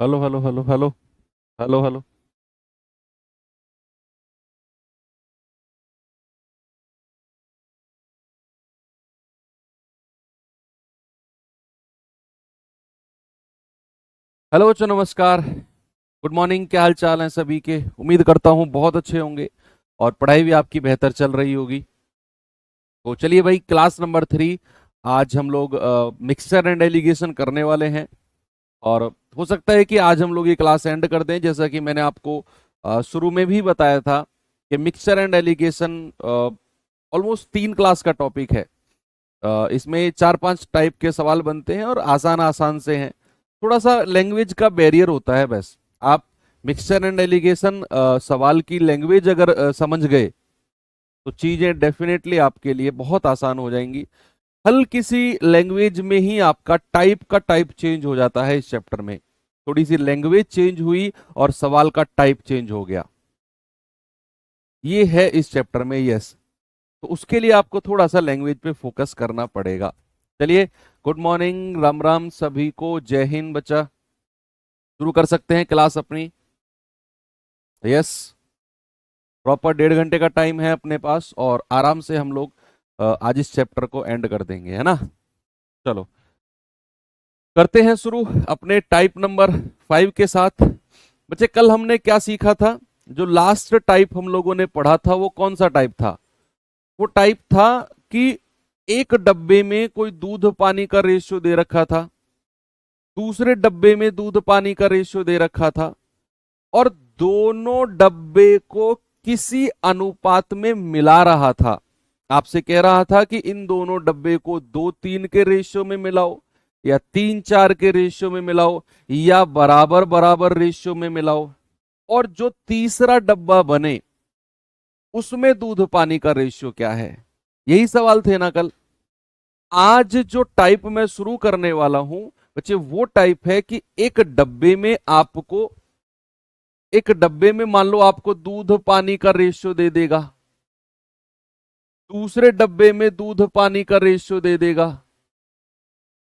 Hello hello hello hello hello hello. Hello बच्चों, नमस्कार। Good morning. क्या हाल चाल है सभी के? उम्मीद करता हूँ बहुत अच्छे होंगे और पढ़ाई भी आपकी बेहतर चल रही होगी। तो चलिए भाई, क्लास नंबर 3। आज हम लोग मिक्सचर एंड एलिगेशन करने वाले हैं। और हो सकता है कि आज हम लोग ये क्लास एंड कर दें, जैसा कि मैंने आपको शुरू में भी बताया था कि mixture and allegation almost 3 class का टॉपिक है। इसमें 4-5 टाइप के सवाल बनते हैं और आसान आसान से हैं। थोड़ा सा लैंग्वेज का बैरियर होता है बस। आप मिक्सचर एंड एलिगेशन सवाल की लैंग्वेज अगर समझ गए तो चीजें डेफिनेटली आपके लिए बहुत आसान हो जाएंगी। हल्की सी लैंग्वेज में ही आपका टाइप चेंज हो जाता है इस चैप्टर में। थोड़ी सी लैंग्वेज चेंज हुई और सवाल का टाइप चेंज हो गया। ये है इस चैप्टर में, यस। तो उसके लिए आपको थोड़ा सा लैंग्वेज पे फोकस करना पड़ेगा। चलिए, गुड मॉर्निंग, राम राम सभी को, जय हिंद बच्चा। शुरू कर सकते हैं क्लास अपनी। यस। प्रॉपर 1.5 घंटे का टाइम है अपने पास और आराम से हम लोग आज इस चैप्टर को एंड कर देंगे, है ना। चलो, करते हैं शुरू अपने टाइप नंबर 5 के साथ। बच्चे, कल हमने क्या सीखा था? जो लास्ट टाइप हम लोगों ने पढ़ा था वो कौन सा टाइप था? वो टाइप था कि एक डब्बे में कोई दूध पानी का रेशियो दे रखा था, दूसरे डब्बे में दूध पानी का रेशियो दे रखा था, और दोनों डब्बे को किसी अनुपात में मिला रहा था। आपसे कह रहा था कि इन दोनों डब्बे को 2-3 के रेशियो में मिलाओ, या 3-4 के रेशियो में मिलाओ, या बराबर बराबर रेशियो में मिलाओ। और जो तीसरा डब्बा बने उसमें दूध पानी का रेशियो क्या है। यही सवाल थे ना कल। आज जो टाइप मैं शुरू करने वाला हूं बच्चे, वो टाइप है कि एक डब्बे में मान लो आपको दूध पानी का रेशियो दे देगा, दूसरे डब्बे में दूध पानी का रेशियो दे देगा,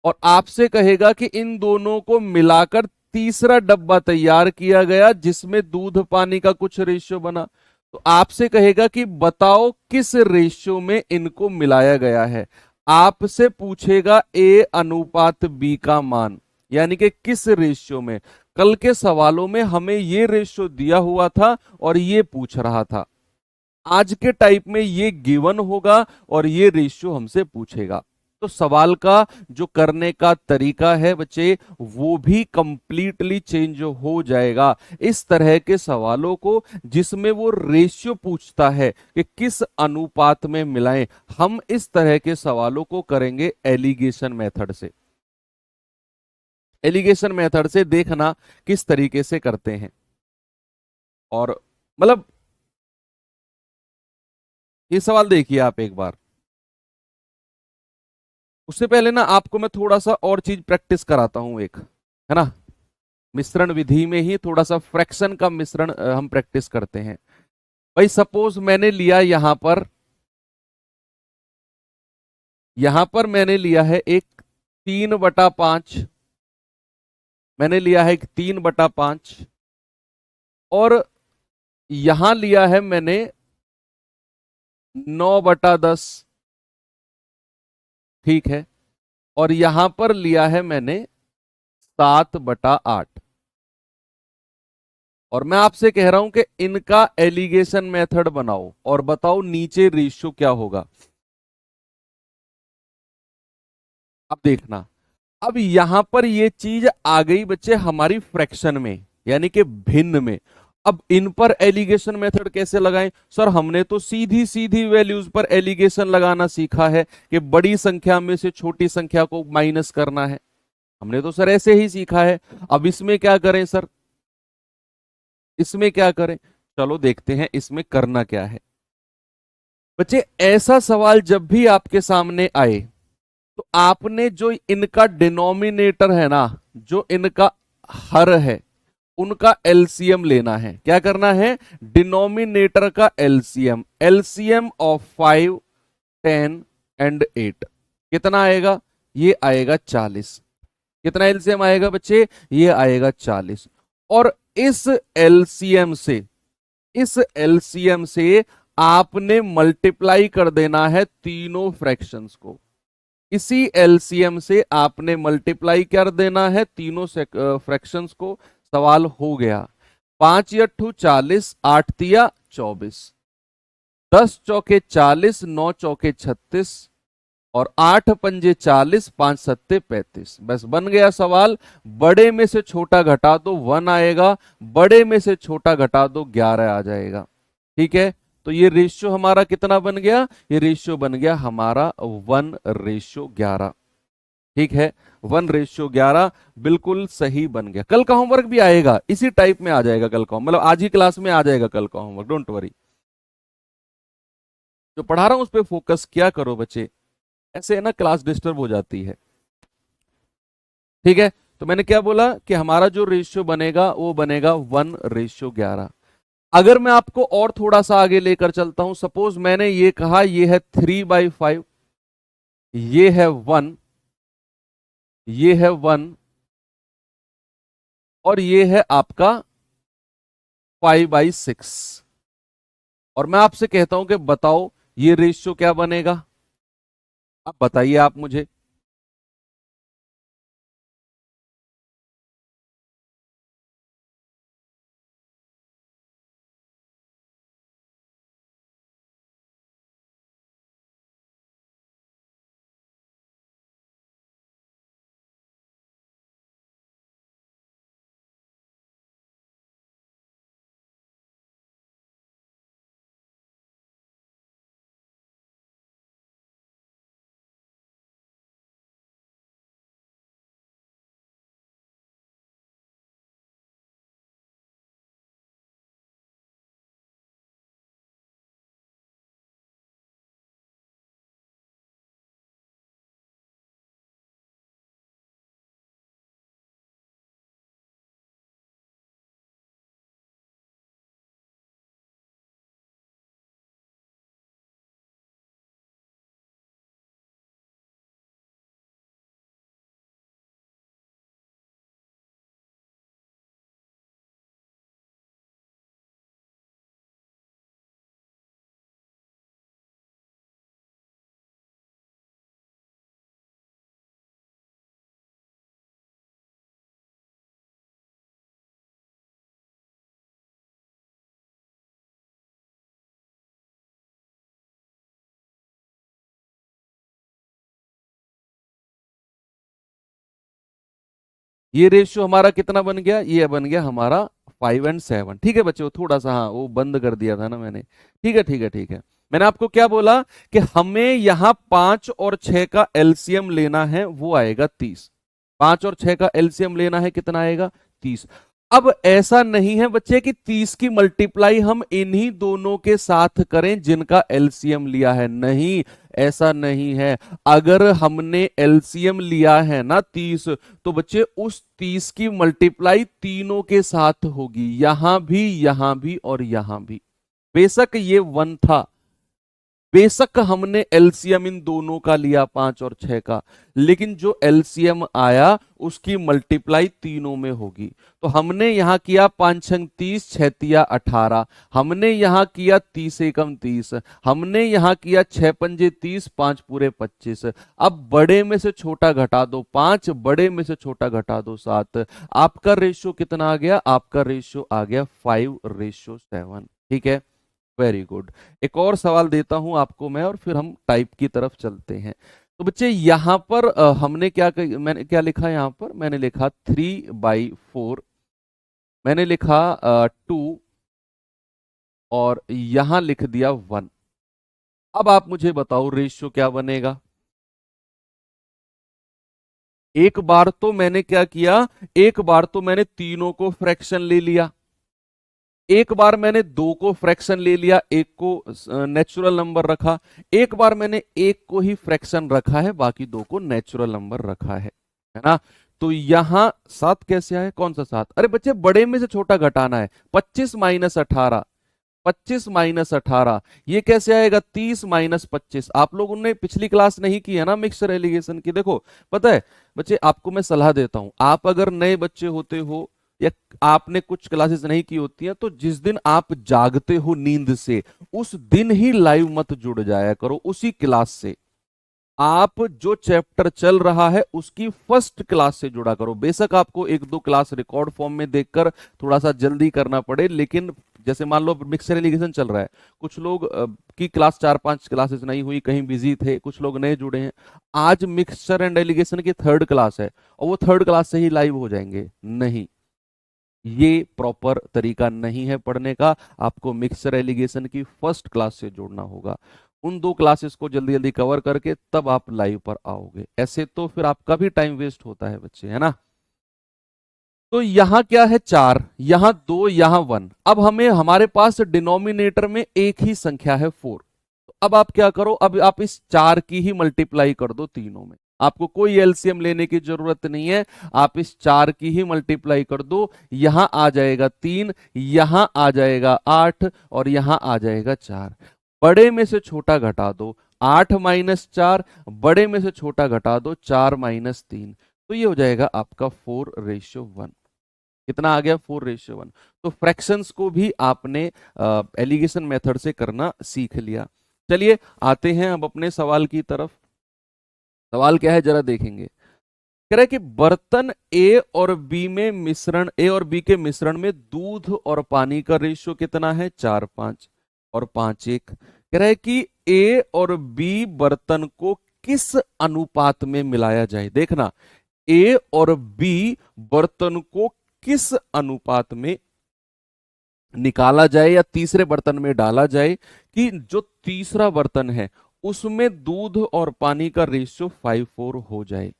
और आपसे कहेगा कि इन दोनों को मिलाकर तीसरा डब्बा तैयार किया गया जिसमें दूध पानी का कुछ रेशियो बना। तो आपसे कहेगा कि बताओ किस रेशियो में इनको मिलाया गया है। आपसे पूछेगा ए अनुपात बी का मान, यानी कि किस रेशियो में। कल के सवालों में हमें ये रेशियो दिया हुआ था और ये पूछ रहा था। आज के टाइप में ये गिवन होगा और ये रेशियो हमसे पूछेगा। तो सवाल का जो करने का तरीका है बच्चे, वो भी कंप्लीटली चेंज हो जाएगा। इस तरह के सवालों को जिसमें वो रेशियो पूछता है कि किस अनुपात में मिलाएं, हम इस तरह के सवालों को करेंगे एलिगेशन मेथड से। एलिगेशन मेथड से देखना किस तरीके से करते हैं। और मतलब ये सवाल देखिए आप एक बार। उससे पहले ना आपको मैं थोड़ा सा और चीज प्रैक्टिस कराता हूं, एक है ना। मिश्रण विधि में ही थोड़ा सा फ्रैक्शन का मिश्रण हम प्रैक्टिस करते हैं। भाई सपोज मैंने लिया यहां पर मैंने लिया है एक 3/5। मैंने लिया है एक 3/5, और यहां लिया है मैंने 9/10। ठीक है। और यहां पर लिया है मैंने 7/8। और मैं आपसे कह रहा हूं कि इनका एलिगेशन मेथड बनाओ और बताओ नीचे रेशियो क्या होगा। अब देखना, अब यहां पर ये चीज आ गई बच्चे हमारी फ्रैक्शन में, यानी कि भिन्न में। अब इन पर एलिगेशन मेथड कैसे लगाएं? सर हमने तो सीधी सीधी वैल्यूज पर एलिगेशन लगाना सीखा है कि बड़ी संख्या में से छोटी संख्या को माइनस करना है। हमने तो सर ऐसे ही सीखा है। अब इसमें क्या करें सर? इसमें क्या करें? चलो देखते हैं इसमें करना क्या है। बच्चे, ऐसा सवाल जब भी आपके सामने आए तो आपने जो इनका डिनोमिनेटर है ना, जो इनका हर है, उनका एलसीएम लेना है। क्या करना है? डिनोमिनेटर का एलसीएम। एलसीएम ऑफ 5, 10 एंड 8 कितना आएगा? ये आएगा 40। कितना एलसीएम आएगा बच्चे, ये आएगा 40। और इस एलसीएम से, इस एलसीएम से आपने मल्टीप्लाई कर देना है तीनों फ्रैक्शंस को। इसी एलसीएम से आपने मल्टीप्लाई कर देना है तीनों फ्रैक्शंस को। सवाल हो गया। 5 अट्ठू 40, 8 तिया 24, 10 चौके 40, 9 चौके 36 और 8 पंजे 40, 5 सत्ते 35। बस बन गया सवाल। बड़े में से छोटा घटा दो 1 आएगा, बड़े में से छोटा घटा दो 11 आ जाएगा। ठीक है, तो ये रेशियो हमारा कितना बन गया, ये रेशियो बन गया हमारा 1:11। ठीक है, 1:11 बिल्कुल सही बन गया। कल का होमवर्क भी आएगा इसी टाइप में आ जाएगा, कल का मतलब आज ही क्लास में आ जाएगा कल का होमवर्क, डोंट वरी। जो पढ़ा रहा हूं उस पर फोकस किया करो बच्चे, ऐसे है ना क्लास डिस्टर्ब हो जाती है। ठीक है, तो मैंने क्या बोला कि हमारा जो रेशियो बनेगा वो बनेगा 1:11। अगर मैं आपको और थोड़ा सा आगे लेकर चलता हूं, सपोज मैंने ये कहा ये है 3/5, ये है 1, ये है 1 और ये है आपका 5/6। और मैं आपसे कहता हूं कि बताओ ये रेशियो क्या बनेगा। अब बताइए आप मुझे। ये रेशियो हमारा कितना बन गया, ये बन गया हमारा 5 और 7। ठीक है बच्चों, थोड़ा सा हाँ वो बंद कर दिया था ना मैंने। ठीक है ठीक है ठीक है। मैंने आपको क्या बोला कि हमें यहां 5 और 6 का एलसीएम लेना है, वो आएगा 30। 5 और 6 का एलसीएम लेना है, कितना आएगा 30। अब ऐसा नहीं है बच्चे कि 30 की मल्टीप्लाई हम इन्हीं दोनों के साथ करें जिनका एलसीएम लिया है, नहीं, ऐसा नहीं है। अगर हमने एलसीएम लिया है ना 30, तो बच्चे उस 30 की मल्टीप्लाई तीनों के साथ होगी, यहां भी और यहां भी। बेशक ये 1 था, बेशक हमने एलसीएम इन दोनों का लिया 5 और 6 का, लेकिन जो एलसीएम आया उसकी मल्टीप्लाई तीनों में होगी। तो हमने यहां किया 5 छंग 30, 6 तिया 18, हमने यहां किया 30 एकम 30, हमने यहां किया 6 पंजे 30, 5 पूरे 25। अब बड़े में से छोटा घटा दो 5, बड़े में से छोटा घटा दो 7। आपका रेशियो कितना आ गया, आपका रेशियो आ गया 5:7। ठीक है, वेरी गुड। एक और सवाल देता हूं आपको मैं और फिर हम टाइप की तरफ चलते हैं। तो बच्चे यहां पर हमने मैंने क्या लिखा, यहां पर मैंने लिखा 3/4, मैंने लिखा 2 और यहां लिख दिया 1। अब आप मुझे बताओ रेशियो क्या बनेगा। एक बार तो मैंने क्या किया, एक बार तो मैंने तीनों को फ्रैक्शन ले लिया, एक बार मैंने 2 को फ्रैक्शन ले लिया, एक को नेचुरल नंबर रखा, एक बार मैंने एक को ही फ्रैक्शन रखा है, बाकी 2 को नेचुरल नंबर रखा है ना। तो यहां 7 कैसे आए, कौन सा 7, अरे बच्चे बड़े में से छोटा घटाना है। 25 - 18, 25 माइनस 18, ये कैसे आएगा 30 माइनस 25। आप लोगों ने पिछली क्लास नहीं की है ना मिक्सचर एलिगेशन की। देखो पता है बच्चे, आपको मैं सलाह देता हूं, आप अगर नए बच्चे होते हो या आपने कुछ क्लासेस नहीं की होती हैं, तो जिस दिन आप जागते हो नींद से उस दिन ही लाइव मत जुड़ जाया करो उसी क्लास से। आप जो चैप्टर चल रहा है उसकी फर्स्ट क्लास से जुड़ा करो। बेशक आपको एक दो क्लास रिकॉर्ड फॉर्म में देखकर थोड़ा सा जल्दी करना पड़े, लेकिन जैसे मान लो मिक्सर एलिगेशन चल रहा है, कुछ लोग की क्लास 4-5 क्लासेस नहीं हुई, कहीं बिजी थे, कुछ लोग नए जुड़े हैं, आज मिक्सचर एंड एलिगेशन की थर्ड क्लास है और वो थर्ड क्लास से ही लाइव हो जाएंगे। नहीं, ये प्रॉपर तरीका नहीं है पढ़ने का। आपको मिक्सचर एलिगेशन की फर्स्ट क्लास से जोड़ना होगा। उन दो क्लासेस को जल्दी जल्दी कवर करके तब आप लाइव पर आओगे, ऐसे तो फिर आपका भी टाइम वेस्ट होता है बच्चे, है ना। तो यहां क्या है 4, यहां 2, यहां 1। अब हमें हमारे पास डिनोमिनेटर में एक ही संख्या है 4। तो अब आप क्या करो, अब आप इस 4 की ही मल्टीप्लाई कर दो तीनों में। आपको कोई एलसीएम लेने की जरूरत नहीं है, आप इस 4 की ही मल्टीप्लाई कर दो। यहां आ जाएगा 3, यहां आ जाएगा 8 और यहां आ जाएगा 4। बड़े में से छोटा घटा दो, 8 माइनस 4, बड़े में से छोटा घटा दो 4 माइनस 3, तो ये हो जाएगा आपका 4:1। कितना आ गया 4:1। तो फ्रैक्शंस को भी आपने एलिगेशन मेथड से करना सीख लिया। चलिए आते हैं अब अपने सवाल की तरफ। सवाल क्या है जरा देखेंगे। कह रहा है कि बर्तन ए और बी में मिश्रण, ए और बी के मिश्रण में दूध और पानी का रेशियो कितना है 4:5 और 5:1। कह रहा है कि ए और बी बर्तन को किस अनुपात में मिलाया जाए। देखना, ए और बी बर्तन को किस अनुपात में निकाला जाए या तीसरे बर्तन में डाला जाए कि जो तीसरा बर्तन है उसमें दूध और पानी का रेशियो 5:4 हो जाए।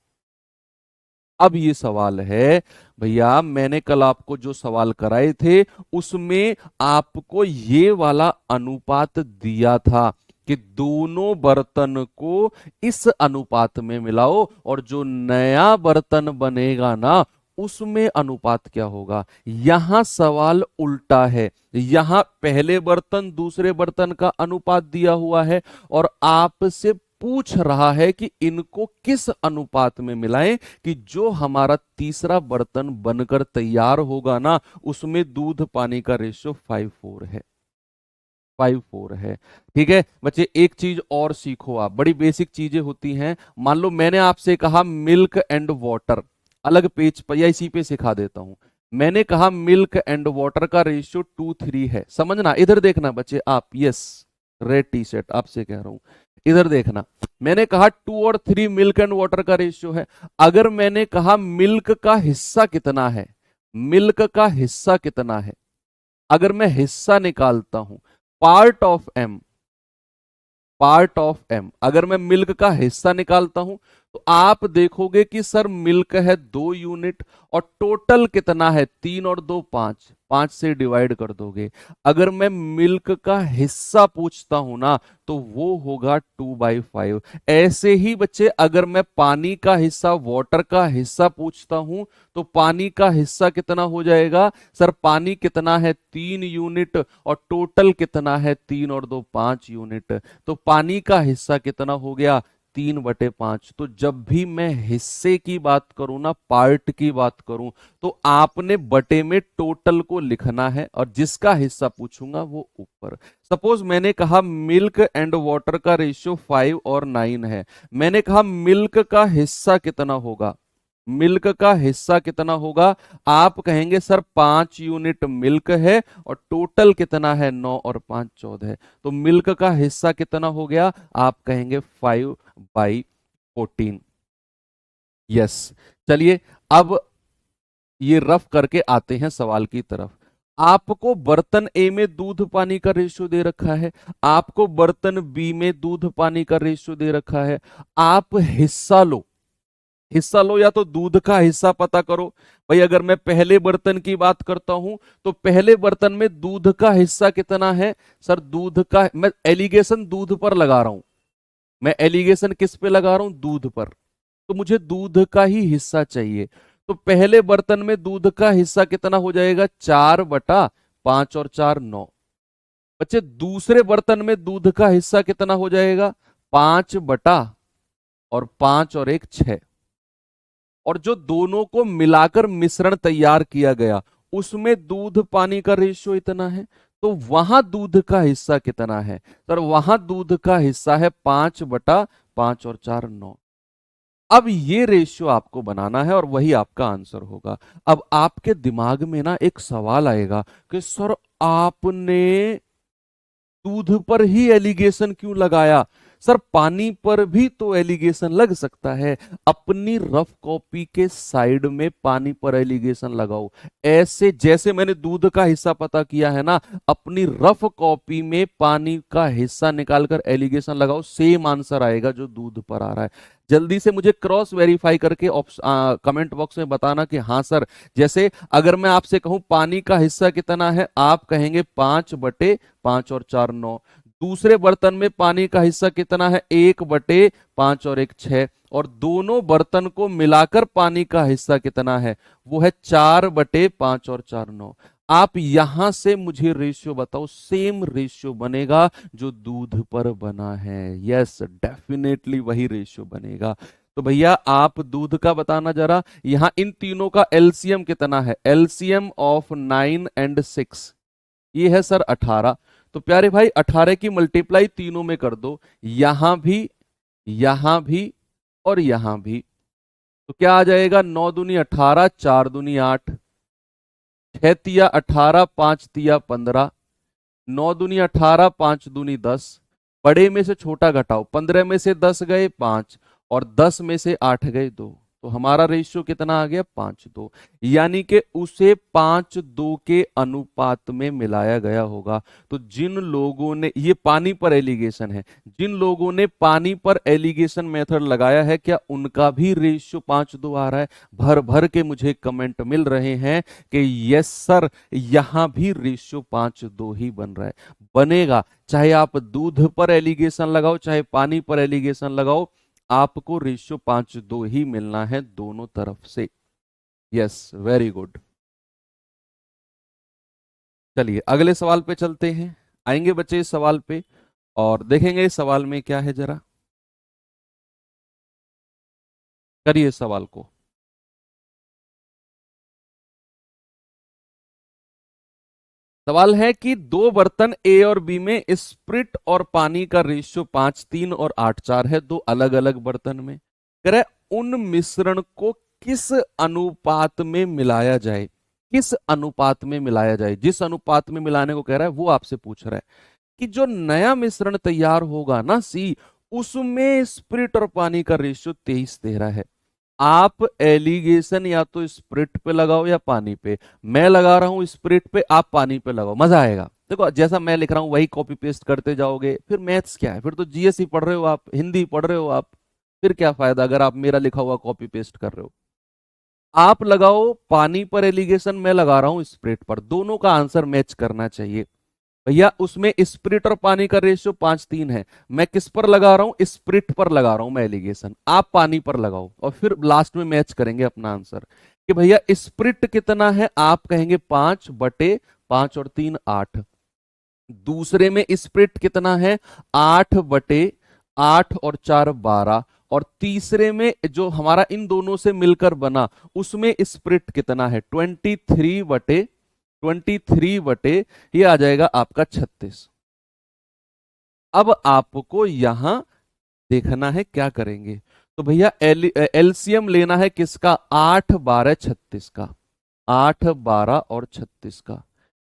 अब ये सवाल है भैया, मैंने कल आपको जो सवाल कराए थे उसमें आपको ये वाला अनुपात दिया था कि दोनों बर्तन को इस अनुपात में मिलाओ और जो नया बर्तन बनेगा ना उसमें अनुपात क्या होगा। यहां सवाल उल्टा है, यहां पहले बर्तन दूसरे बर्तन का अनुपात दिया हुआ है और आपसे पूछ रहा है कि इनको किस अनुपात में मिलाएं कि जो हमारा तीसरा बर्तन बनकर तैयार होगा ना उसमें दूध पानी का रेशियो 5:4 है। 5:4 है। ठीक है बच्चे, एक चीज और सीखो आप, बड़ी बेसिक चीजें होती हैं। मान लो मैंने आपसे कहा मिल्क एंड वाटर, अलग पेज पर या इसी पे सिखा देता हूं। मैंने कहा मिल्क एंड वाटर का रेशियो 2:3 है। समझना, इधर देखना बच्चे आप, यस रेड टी शर्ट आपसे कह रहा हूं, इधर देखना। मैंने कहा 2 और 3 मिल्क एंड वाटर का रेशियो है। अगर मैंने कहा मिल्क का हिस्सा कितना है, मिल्क का हिस्सा कितना है, अगर मैं हिस्सा निकालता हूं part of M, part of M, अगर मैं मिल्क का हिस्सा निकालता हूं तो आप देखोगे कि सर मिल्क है 2 यूनिट और टोटल कितना है 3 और 2 5, 5 से डिवाइड कर दोगे। अगर मैं मिल्क का हिस्सा पूछता हूं ना तो वो होगा 2/5। ऐसे ही बच्चे अगर मैं पानी का हिस्सा, वाटर का हिस्सा पूछता हूं तो पानी का हिस्सा कितना हो जाएगा, सर पानी कितना है 3 यूनिट और टोटल कितना है 3 और 2 5 यूनिट, तो पानी का हिस्सा कितना हो गया 3/5। तो जब भी मैं हिस्से की बात करूं ना, पार्ट की बात करूं, तो आपने बटे में टोटल को लिखना है और जिसका हिस्सा पूछूंगा वो ऊपर। सपोज मैंने कहा मिल्क एंड वाटर का रेशियो 5 और 9 है, मैंने कहा मिल्क का हिस्सा कितना होगा, मिल्क का हिस्सा कितना होगा, आप कहेंगे सर 5 यूनिट मिल्क है और टोटल कितना है 9 और 5 14, तो मिल्क का हिस्सा कितना हो गया, आप कहेंगे 5/14। यस, चलिए अब ये रफ करके आते हैं सवाल की तरफ। आपको बर्तन ए में दूध पानी का रेशियो दे रखा है, आपको बर्तन बी में दूध पानी का रेशियो दे रखा है। आप हिस्सा लो, हिस्सा लो या तो दूध का हिस्सा पता करो। भाई अगर मैं पहले बर्तन की बात करता हूं तो पहले बर्तन में दूध का हिस्सा कितना है, सर दूध का, मैं एलिगेशन दूध पर लगा रहा हूं, मैं एलिगेशन किस पे लगा रहा हूं, दूध पर, तो मुझे दूध का ही हिस्सा चाहिए। तो पहले बर्तन में दूध का हिस्सा कितना हो जाएगा 4/5 और 4 9। बच्चे दूसरे बर्तन में दूध का हिस्सा कितना हो जाएगा? 5/5 और 5 और 1 6। और जो दोनों को मिलाकर मिश्रण तैयार किया गया उसमें दूध पानी का रेशियो इतना है, तो वहां दूध का हिस्सा कितना है? सर वहां दूध का हिस्सा है 5/5 और 4 9। अब ये रेशियो आपको बनाना है और वही आपका आंसर होगा। अब आपके दिमाग में ना एक सवाल आएगा कि सर आपने दूध पर ही एलिगेशन क्यों लगाया? सर पानी पर भी तो एलिगेशन लग सकता है। अपनी रफ कॉपी के साइड में पानी पर एलिगेशन लगाओ। ऐसे जैसे मैंने दूध का हिस्सा पता किया है ना, अपनी रफ कॉपी में पानी का हिस्सा निकालकर एलिगेशन लगाओ, सेम आंसर आएगा जो दूध पर आ रहा है। जल्दी से मुझे क्रॉस वेरीफाई करके कमेंट बॉक्स में बताना कि हाँ सर। जैसे अगर मैं आपसे कहूं पानी का हिस्सा कितना है, आप कहेंगे 5/5 और 4 9। दूसरे बर्तन में पानी का हिस्सा कितना है? 1/5 और 1 6। और दोनों बर्तन को मिलाकर पानी का हिस्सा कितना है? वो है 4/5 और 4 9। आप यहां से मुझे रेशियो बताओ, सेम रेशियो बनेगा जो दूध पर बना है। यस डेफिनेटली वही रेशियो बनेगा। तो भैया आप दूध का बताना जरा। यहां इन तीनों का एलसीएम कितना है? एलसीएम ऑफ 9 और 6 ये है सर 18। तो प्यारे भाई 18 की मल्टीप्लाई तीनों में कर दो, यहां भी, यहां भी और यहां भी। तो क्या आ जाएगा? 9 दूनी 18, 4 दूनी 8, 6 तिया 18, 5 तिया 15, 9 दूनी 18, 5 दूनी 10। बड़े में से छोटा घटाओ, 15 में से 10 गए 5 और 10 में से 8 गए 2। तो हमारा रेशियो कितना आ गया? 5:2। यानी कि उसे 5:2 के अनुपात में मिलाया गया होगा। तो जिन लोगों ने, ये पानी पर एलिगेशन है, जिन लोगों ने पानी पर एलिगेशन मेथड लगाया है, क्या उनका भी रेशियो 5:2 आ रहा है? भर भर के मुझे कमेंट मिल रहे हैं कि यस सर, यहां भी रेशियो 5:2 ही बन रहा है। बनेगा, चाहे आप दूध पर एलिगेशन लगाओ चाहे पानी पर एलिगेशन लगाओ, आपको रेशियो 5:2 ही मिलना है दोनों तरफ से। Yes very good. चलिए अगले सवाल पे चलते हैं। आएंगे बच्चे इस सवाल पे और देखेंगे इस सवाल में क्या है। जरा करिए सवाल को। सवाल है कि दो बर्तन ए और बी में स्प्रिट और पानी का रेशियो 5:3 और 8:4 है, दो अलग अलग बर्तन में। कह रहा है उन मिश्रण को किस अनुपात में मिलाया जाए? किस अनुपात में मिलाया जाए? जिस अनुपात में मिलाने को कह रहा है वो आपसे पूछ रहा है कि जो नया मिश्रण तैयार होगा ना सी, उसमें स्प्रिट और पानी का रेशियो 23:13 है। आप एलिगेशन या तो स्प्रिट पे लगाओ या पानी पे। मैं लगा रहा हूं स्प्रिट पे, आप पानी पे लगाओ, मजा आएगा। देखो जैसा मैं लिख रहा हूं वही कॉपी पेस्ट करते जाओगे, फिर मैथ्स क्या है? फिर तो जीएस ही पढ़ रहे हो आप, हिंदी पढ़ रहे हो आप। फिर क्या फायदा अगर आप मेरा लिखा हुआ कॉपी पेस्ट कर रहे हो। आप लगाओ पानी पर एलिगेशन, मैं लगा रहा हूं स्प्रिट पर, दोनों का आंसर मैच करना चाहिए। भैया उसमें स्प्रिट और पानी का रेशियो 5:3 है। मैं किस पर लगा रहा हूं? स्प्रिट पर लगा रहा हूं मैं एलिगेशन, आप पानी पर लगाओ और फिर लास्ट में मैच करेंगे अपना आंसर कि भैया स्प्रिट कितना है। आप कहेंगे 5/5 और 3 8। दूसरे में स्प्रिट कितना है? 8/8 और 4 12। और तीसरे में जो हमारा इन दोनों से मिलकर बना उसमें स्प्रिट कितना है? 23/23 ये आ जाएगा आपका 36। अब आपको यहां देखना है क्या करेंगे। तो भैया एलसीएम लेना है किसका? 8 12 36 का। 8 12 और 36 का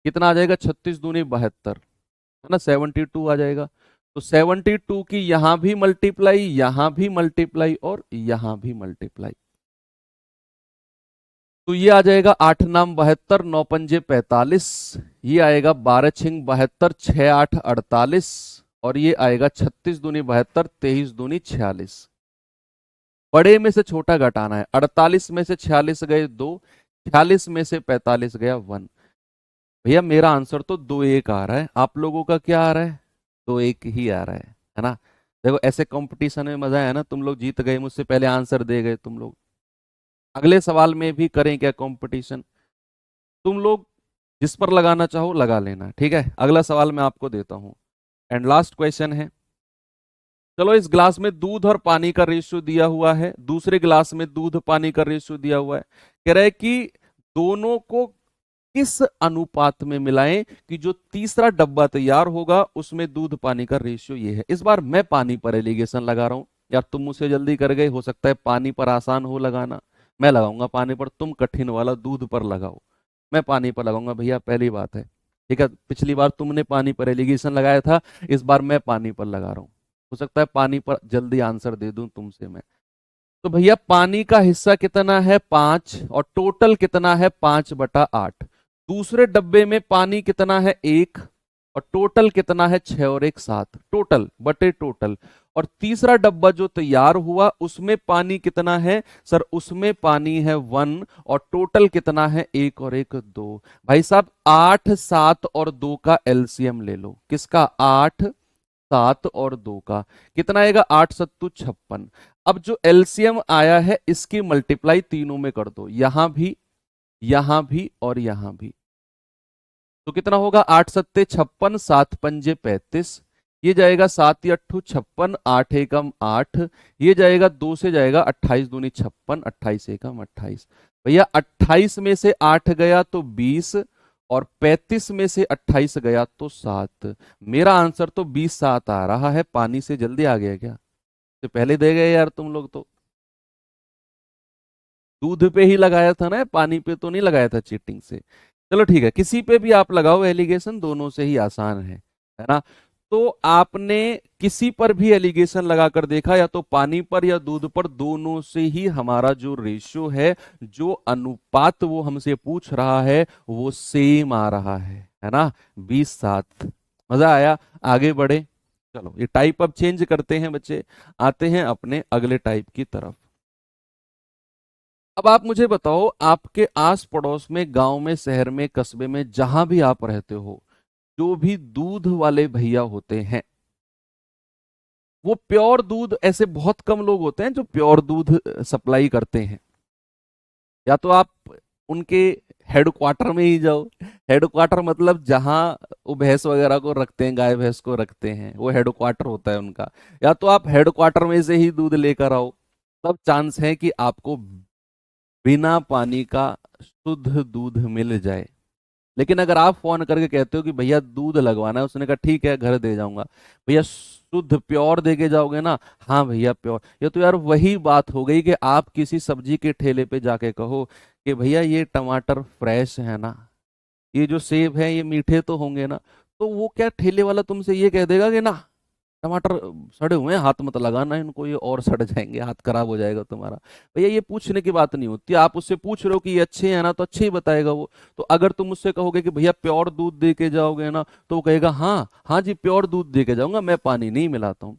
कितना आ जाएगा? 36 दूनी 72 है ना, 72 आ जाएगा। तो 72 की यहां भी मल्टीप्लाई, यहां भी मल्टीप्लाई और यहां भी मल्टीप्लाई। तो ये आ जाएगा 8 9 72, 9 5 45। ये आएगा 12 6 72, 6 8 48। और ये आएगा 36 दूनी 72, 23 दूनी 46। बड़े में से छोटा घटाना है। 48 में से 46 गए 2, 46 में से 45 गया 1। भैया मेरा आंसर तो 2 1 आ रहा है, आप लोगों का क्या आ रहा है? 2 1 ही आ रहा है ना। देखो ऐसे कंपटीशन में मजा है ना, तुम लोग जीत गए, मुझसे पहले आंसर दे गए तुम लोग। अगले सवाल में भी करें क्या कंपटीशन? तुम लोग जिस पर लगाना चाहो लगा लेना, ठीक है। अगला सवाल मैं आपको देता हूं, एंड लास्ट क्वेश्चन है। चलो, इस ग्लास में दूध और पानी का रेशियो दिया हुआ है, दूसरे ग्लास में दूध पानी का रेशियो दिया हुआ है। कह रहा है कि दोनों को किस अनुपात में मिलाएं कि जो तीसरा डब्बा तैयार होगा उसमें दूध पानी का रेशियो ये है। इस बार मैं पानी पर एलिगेशन लगा रहा हूं, यार तुम मुझसे जल्दी कर गए, हो सकता है पानी पर आसान हो लगाना। मैं लगाऊंगा पानी पर, तुम कठिन वाला दूध पर लगाओ। मैं पानी पर लगाऊंगा भैया, पहली बात है, ठीक है। पिछली बार तुमने पानी पर एलिगेशन लगाया था, इस बार मैं पानी पर लगा रहा हूं। हो सकता है पानी पर जल्दी आंसर दे दूं तुमसे मैं। तो भैया पानी का हिस्सा कितना है, 5, और टोटल कितना है, 5/8। दूसरे डब्बे में पानी कितना है, 1, और टोटल कितना है, 6 और 1 7, टोटल बटे टोटल। और तीसरा डब्बा जो तैयार हुआ उसमें पानी कितना है सर, उसमें पानी है 1, और टोटल कितना है, 1 और 1 2। भाई साहब 8 7 और 2 का एलसीएम ले लो। किसका, 8 7 और 2 का। कितना आएगा, 8 सत्तू 56। अब जो एलसीएम आया है इसकी मल्टीप्लाई तीनों में कर दो, यहां भी, यहां भी और यहां भी। तो कितना होगा, 8 सत्ते 56, 7 पंजे 35, ये जाएगा 7 या 8 56, 8 एकम 8, ये जाएगा 2 से जाएगा 28 दूनी 56, 28 एकम 28। भैया 28 में से 8 गया तो 20, और 35 में से 28 गया तो 7। मेरा आंसर तो 20 7 आ रहा है। पानी से जल्दी आ गया क्या, तो पहले दे गए यार तुम लोग तो। दूध पे ही लगाया था ना, पानी पे तो नहीं लगाया था चीटिंग से। चलो ठीक है, किसी पे भी आप लगाओ एलिगेशन, दोनों से ही आसान है ना। तो आपने किसी पर भी एलिगेशन लगाकर देखा, या तो पानी पर या दूध पर, दोनों से ही हमारा जो रेशियो है, जो अनुपात वो हमसे पूछ रहा है, वो सेम आ रहा है ना, 20 7। मजा आया, आगे बढ़े। चलो ये टाइप अब चेंज करते हैं बच्चे, आते हैं अपने अगले टाइप की तरफ। अब आप मुझे बताओ, आपके आस पड़ोस में, गांव में, शहर में, कस्बे में, जहां भी आप रहते हो, जो भी दूध वाले भैया होते हैं, वो प्योर दूध, ऐसे बहुत कम लोग होते हैं जो प्योर दूध सप्लाई करते हैं। या तो आप उनके हेडक्वार्टर में ही जाओ। हेडक्वार्टर मतलब जहां वो भैंस वगैरह को रखते हैं, गाय भैंस को रखते हैं, वो हेडक्वार्टर होता है उनका। या तो आप हेडक्वार्टर में से ही दूध लेकर आओ, तब चांस है कि आपको बिना पानी का शुद्ध दूध मिल जाए। लेकिन अगर आप फोन करके कहते हो कि भैया दूध लगवाना है, उसने कहा ठीक है घर दे जाऊंगा, भैया शुद्ध प्योर दे के जाओगे ना, हाँ भैया प्योर। ये तो यार वही बात हो गई कि आप किसी सब्जी के ठेले पे जाके कहो कि भैया ये टमाटर फ्रेश है ना, ये जो सेब है ये मीठे तो होंगे ना, तो वो क्या ठेले वाला तुमसे ये कह देगा कि ना टमाटर सड़े हुए हैं, हाथ मत लगाना इनको, ये और सड़ जाएंगे, हाथ खराब हो जाएगा तुम्हारा। भैया ये पूछने की बात नहीं होती, आप उससे पूछ रहे हो कि ये अच्छे हैं ना, तो अच्छे ही बताएगा वो। तो अगर तुम उससे कहोगे कि भैया प्योर दूध दे के जाओगे ना, तो वो कहेगा हाँ हाँ जी प्योर दूध दे के जाऊंगा, मैं पानी नहीं मिलाता हूं।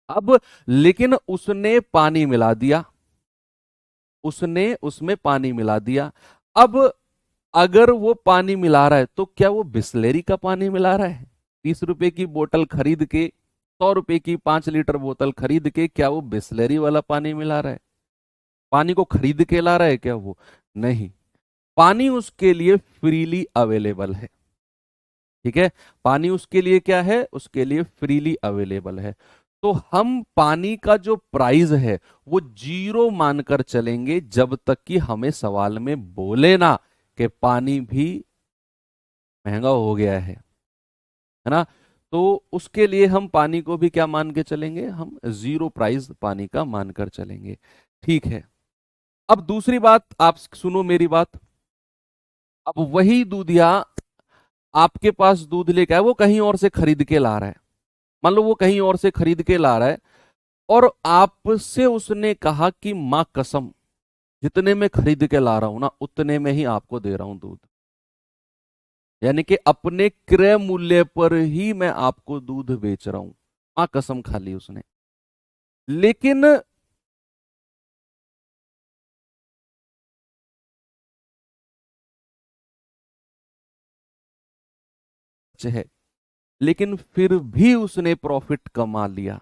अब लेकिन उसने पानी मिला दिया, उसने उसमें पानी मिला दिया। अब अगर वो पानी मिला रहा है तो क्या वो बिस्लेरी का पानी मिला रहा है? 30 रुपए की बोतल खरीद के, 100 रुपए की 5 लीटर बोतल खरीद के, क्या वो बिस्लेरी वाला पानी मिला रहा है? पानी को खरीद के ला रहा है क्या वो? नहीं। पानी उसके लिए फ्रीली अवेलेबल है, ठीक है। पानी उसके लिए क्या है, उसके लिए फ्रीली अवेलेबल है। तो हम पानी का जो प्राइस है वो 0 मानकर चलेंगे, जब तक कि हमें सवाल में बोले ना कि पानी भी महंगा हो गया है ना। तो उसके लिए हम पानी को भी क्या मान के चलेंगे, हम 0 प्राइस पानी का मानकर चलेंगे, ठीक है। अब दूसरी बात आप सुनो मेरी बात। अब वही दूधिया आपके पास दूध लेके आया, वो कहीं और से खरीद के ला रहा है, मान लो वो कहीं और से खरीद के ला रहा है, और आपसे उसने कहा कि मां कसम, जितने में खरीद के ला रहा हूं ना उतने में ही आपको दे रहा हूं दूध, यानी कि अपने क्रय मूल्य पर ही मैं आपको दूध बेच रहा हूं। मां कसम खा ली उसने। लेकिन है, लेकिन फिर भी उसने प्रॉफिट कमा लिया।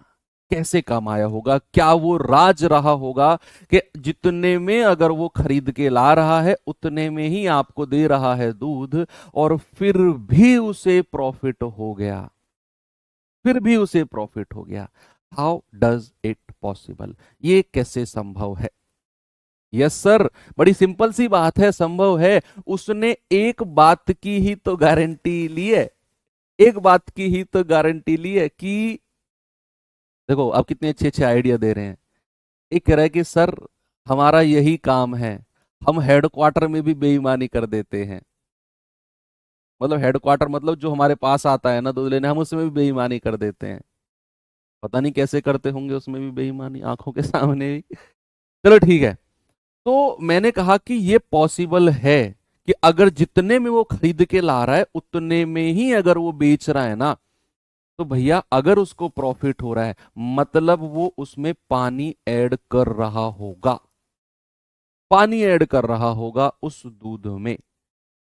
कैसे कमाया होगा, क्या वो राज रहा होगा कि जितने में अगर वो खरीद के ला रहा है उतने में ही आपको दे रहा है दूध, और फिर भी उसे प्रॉफिट हो गया, फिर भी उसे प्रॉफिट हो गया। हाउ डज इट पॉसिबल, ये कैसे संभव है? यस सर, बड़ी सिंपल सी बात है, संभव है। उसने एक बात की ही तो गारंटी ली है, एक बात की ही तो गारंटी ली है कि देखो आप कितने अच्छे अच्छे आइडिया दे रहे हैं। एक कह रहा है कि सर हमारा यही काम है, हम हेडक्वार्टर में भी बेईमानी कर देते हैं। मतलब हेडक्वार्टर मतलब जो हमारे पास आता है ना दूध लेने, हम उसमें भी बेईमानी कर देते हैं। पता नहीं कैसे करते होंगे उसमें भी बेईमानी, आंखों के सामने भी। चलो ठीक है। तो मैंने कहा कि ये पॉसिबल है कि अगर जितने में वो खरीद के ला रहा है उतने में ही अगर वो बेच रहा है ना, तो भैया अगर उसको प्रॉफिट हो रहा है मतलब वो उसमें पानी ऐड कर रहा होगा, पानी ऐड कर रहा होगा उस दूध में,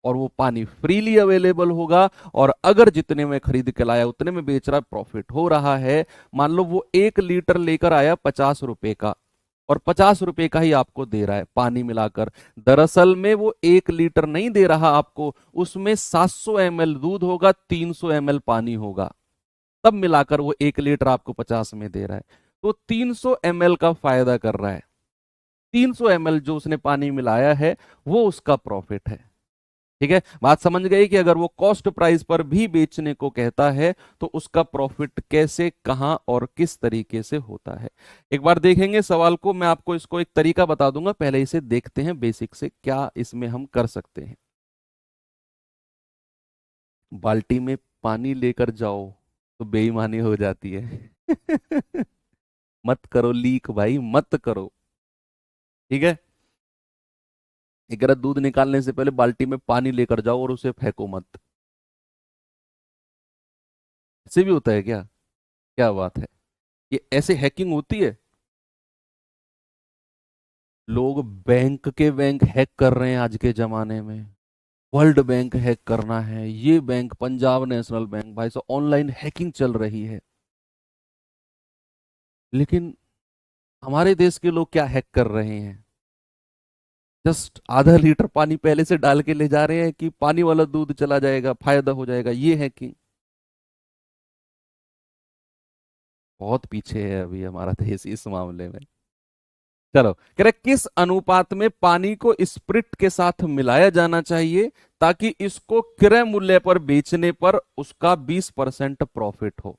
और वो पानी फ्रीली अवेलेबल होगा। और अगर जितने में खरीद के लाया उतने में बेच रहा है, प्रॉफिट हो रहा है। मान लो वो 1 लीटर लेकर आया 50 रुपए का, और 50 रुपए का ही आपको दे रहा है पानी मिलाकर। दरअसल में वो 1 लीटर नहीं दे रहा आपको, उसमें 700 ml दूध होगा, 300 ml पानी होगा, तब मिलाकर वो 1 लीटर आपको 50 में दे रहा है। तो 300 ml का फायदा कर रहा है। 300 ml जो उसने पानी मिलाया है वो उसका प्रॉफिट है। ठीक है, बात समझ गई कि अगर वो कॉस्ट प्राइस पर भी बेचने को कहता है तो उसका प्रॉफिट कैसे, कहां और किस तरीके से होता है। एक बार देखेंगे सवाल को, मैं आपको इसको एक तरीका बता दूंगा, पहले इसे देखते हैं बेसिक से क्या इसमें हम कर सकते हैं। बाल्टी में पानी लेकर जाओ तो बेईमानी हो जाती है। मत करो लीक भाई, मत करो। ठीक है, एक गिलास दूध निकालने से पहले बाल्टी में पानी लेकर जाओ और उसे फेंको मत। ऐसे भी होता है क्या? क्या बात है, ये ऐसे हैकिंग होती है? लोग बैंक के बैंक हैक कर रहे हैं आज के जमाने में। वर्ल्ड बैंक हैक करना है, ये बैंक पंजाब नेशनल बैंक, भाई साहब ऑनलाइन हैकिंग चल रही है। लेकिन हमारे देश के लोग क्या हैक कर रहे हैं? जस्ट आधा लीटर पानी पहले से डाल के ले जा रहे हैं कि पानी वाला दूध चला जाएगा, फायदा हो जाएगा, ये हैकिंग। बहुत पीछे है अभी हमारा देश इस मामले में। चलो कह रहे किस अनुपात में पानी को स्प्रिट के साथ मिलाया जाना चाहिए ताकि इसको क्रय मूल्य पर बेचने पर उसका 20% प्रॉफिट हो।